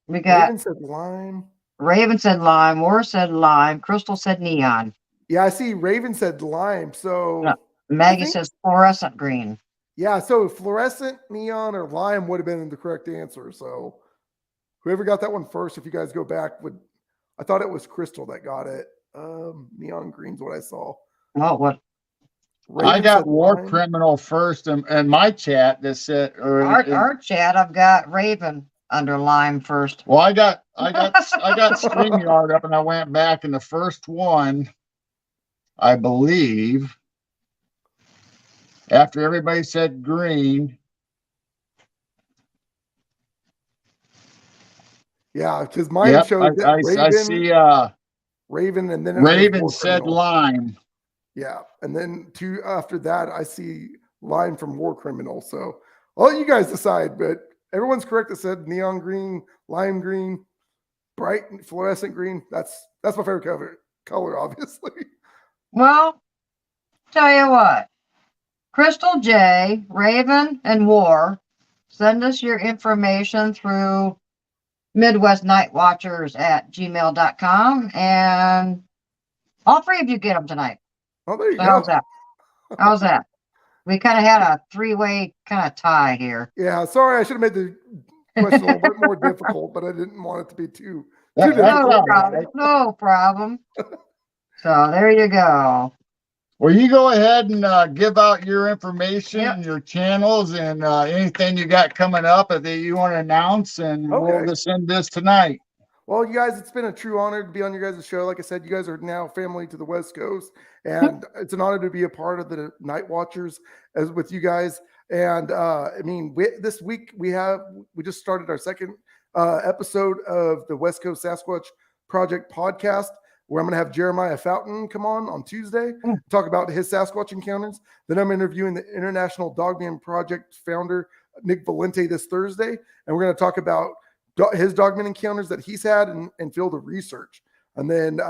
We got Raven said lime. Raven said lime, War said lime, Crystal said neon. Yeah, I see Raven said lime. So No, Maggie says fluorescent green. yeah, so fluorescent, neon, or lime would have been the correct answer. So whoever got that one first, if you guys go back, I thought it was Crystal that got it. Neon green's what I saw. Oh, what? Raven I got said War lime. Criminal first, and my chat that said, Our chat, I've got Raven under lime first. well, I got StreamYard up, and I went back, and the first one, I believe, after everybody said green. Yeah, because mine shows that Raven, I see Raven, and then it was Raven War said Criminal. lime. Yeah, and then after that, I see lime from War Criminal. So I'll let you guys decide, but everyone's correct that said neon green, lime green, bright fluorescent green. That's my favorite color, obviously. Well, tell you what, Crystal J, Raven, and War, send us your information through MidwestNightWatchers@gmail.com, and all 3 of you get them tonight. Oh, there you So go. how's that? How's that? We kind of had a 3-way kind of tie here. Yeah, sorry, I should have made the question a little bit more difficult, but I didn't want it to be too That's difficult. all problem. right. No problem. So there you go. Well, you go ahead and give out your information, Yep. your channels, and anything you got coming up that you want to announce, and we'll Okay. just end this tonight. Well, you guys, it's been a true honor to be on your guys' show. Like I said, you guys are now family to the West Coast, and it's an honor to be a part of the Night Watchers as with you guys. And I mean, this week we just started our second episode of the West Coast Sasquatch Project podcast, where I'm going to have Jeremiah Fountain come on Tuesday, talk about his Sasquatch encounters. Then I'm interviewing the International Dogman Project founder, Nick Valente, this Thursday. And we're going to talk about his Dogman encounters that he's had and field of research. And then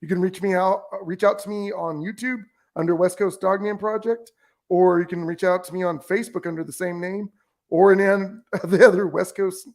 you can reach out to me on YouTube under West Coast Dogman Project, or you can reach out to me on Facebook under the same name, or in the other West Coast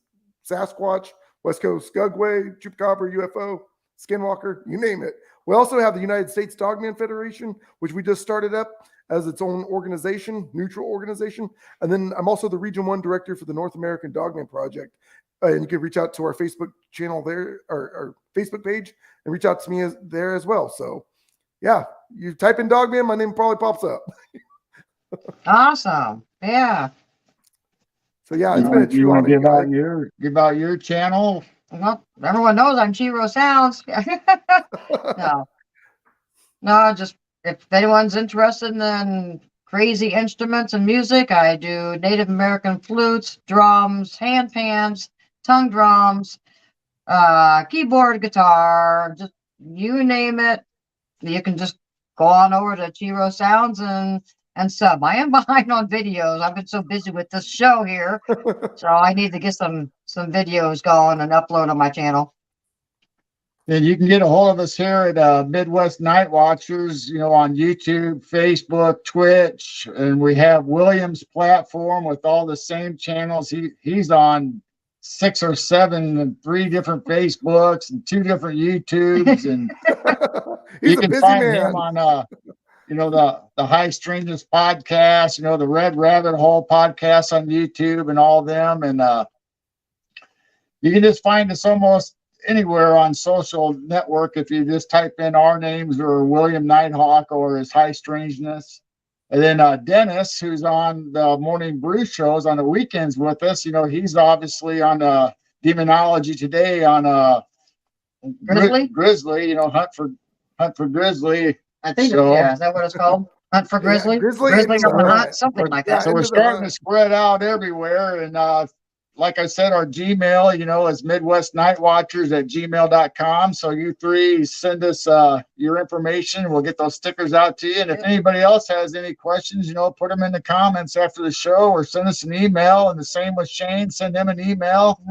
Sasquatch, West Coast Skugway, Chupacabra, UFO, Skinwalker, you name it. We also have the United States Dogman Federation, which we just started up as its own organization, neutral organization. And then I'm also the Region 1 director for the North American Dogman Project. And you can reach out to our Facebook channel there, or our Facebook page, and reach out to me there as well. So, yeah, you type in Dogman, my name probably pops up. Awesome. Yeah. So, yeah, it's been a true you want honor. to give out your channel? Well, everyone knows I'm Chiro Sounds. No, just if anyone's interested in crazy instruments and music, I do Native American flutes, drums, hand pans, tongue drums, keyboard, guitar, just you name it. You can just go on over to Chiro Sounds and sub. I am behind on videos. I've been so busy with this show here, so I need to get some videos going and upload on my channel. And you can get a hold of us here at Midwest Night Watchers, on YouTube, Facebook, Twitch, and we have William's platform with all the same channels. He's on 6 or 7 and 3 different Facebooks and 2 different YouTubes, and you can find him on the High Strangeness podcast, the Red Rabbit Hole podcast on YouTube and all them, and you can just find us almost anywhere on social network if you just type in our names or William Nighthawk or his High Strangeness. And then Dennis, who's on the Morning Brew shows on the weekends with us, he's obviously on Demonology Today on Grizzly, Hunt for Grizzly. I think, is that what it's called? Hunt for Grizzly? Yeah, Grizzly on the Hunt, something like that. So we're starting to spread out everywhere. And like I said, our Gmail, is MidwestNightWatchers@gmail.com. So you 3 send us your information. We'll get those stickers out to you. And if anybody else has any questions, put them in the comments after the show, or send us an email. And the same with Shane, send him an email.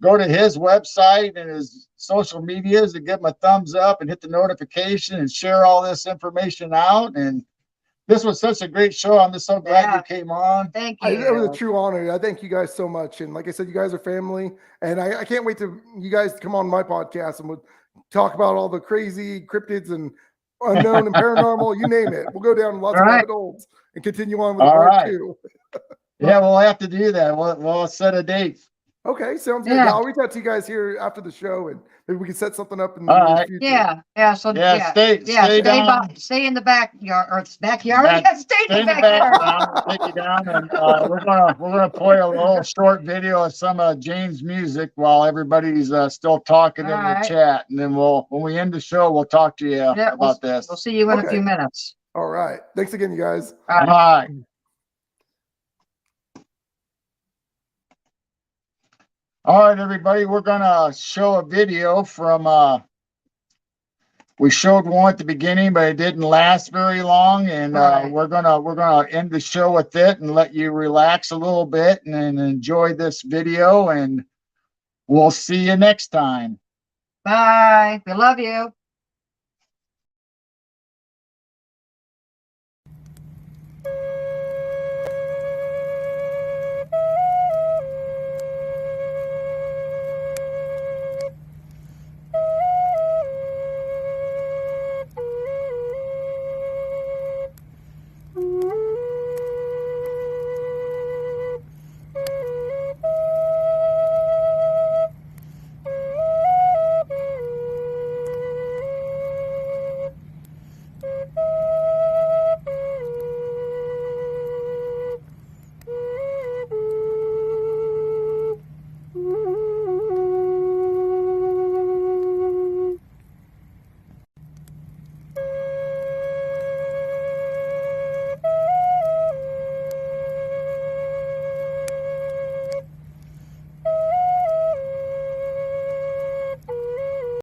Go to his website and his social medias and give him a thumbs up and hit the notification and share all this information out. And this was such a great show. I'm just so glad you came on. Thank you. It was a true honor. I thank you guys so much. And like I said, you guys are family. And I can't wait to you guys to come on my podcast and we'll talk about all the crazy cryptids and unknown and paranormal. You name it. We'll go down lots of rabbit holes and continue on with part 2. Yeah, we'll have to do that. We'll set a date. Okay, sounds good. Yeah, I'll reach out to you guys here after the show, and maybe we can set something up in the future. Stay in the backyard or backyard. Stay in the backyard. Take you down, and we're gonna play a little short video of some of Jane's music while everybody's still talking in the chat, and then when we end the show, we'll talk to you about this. We'll see you in a few minutes. All right. Thanks again, you guys. All right. All right, everybody, we're gonna show a video from we showed one at the beginning, but it didn't last very long, and we're gonna end the show with it and let you relax a little bit and enjoy this video, and we'll see you next time. Bye. We love you.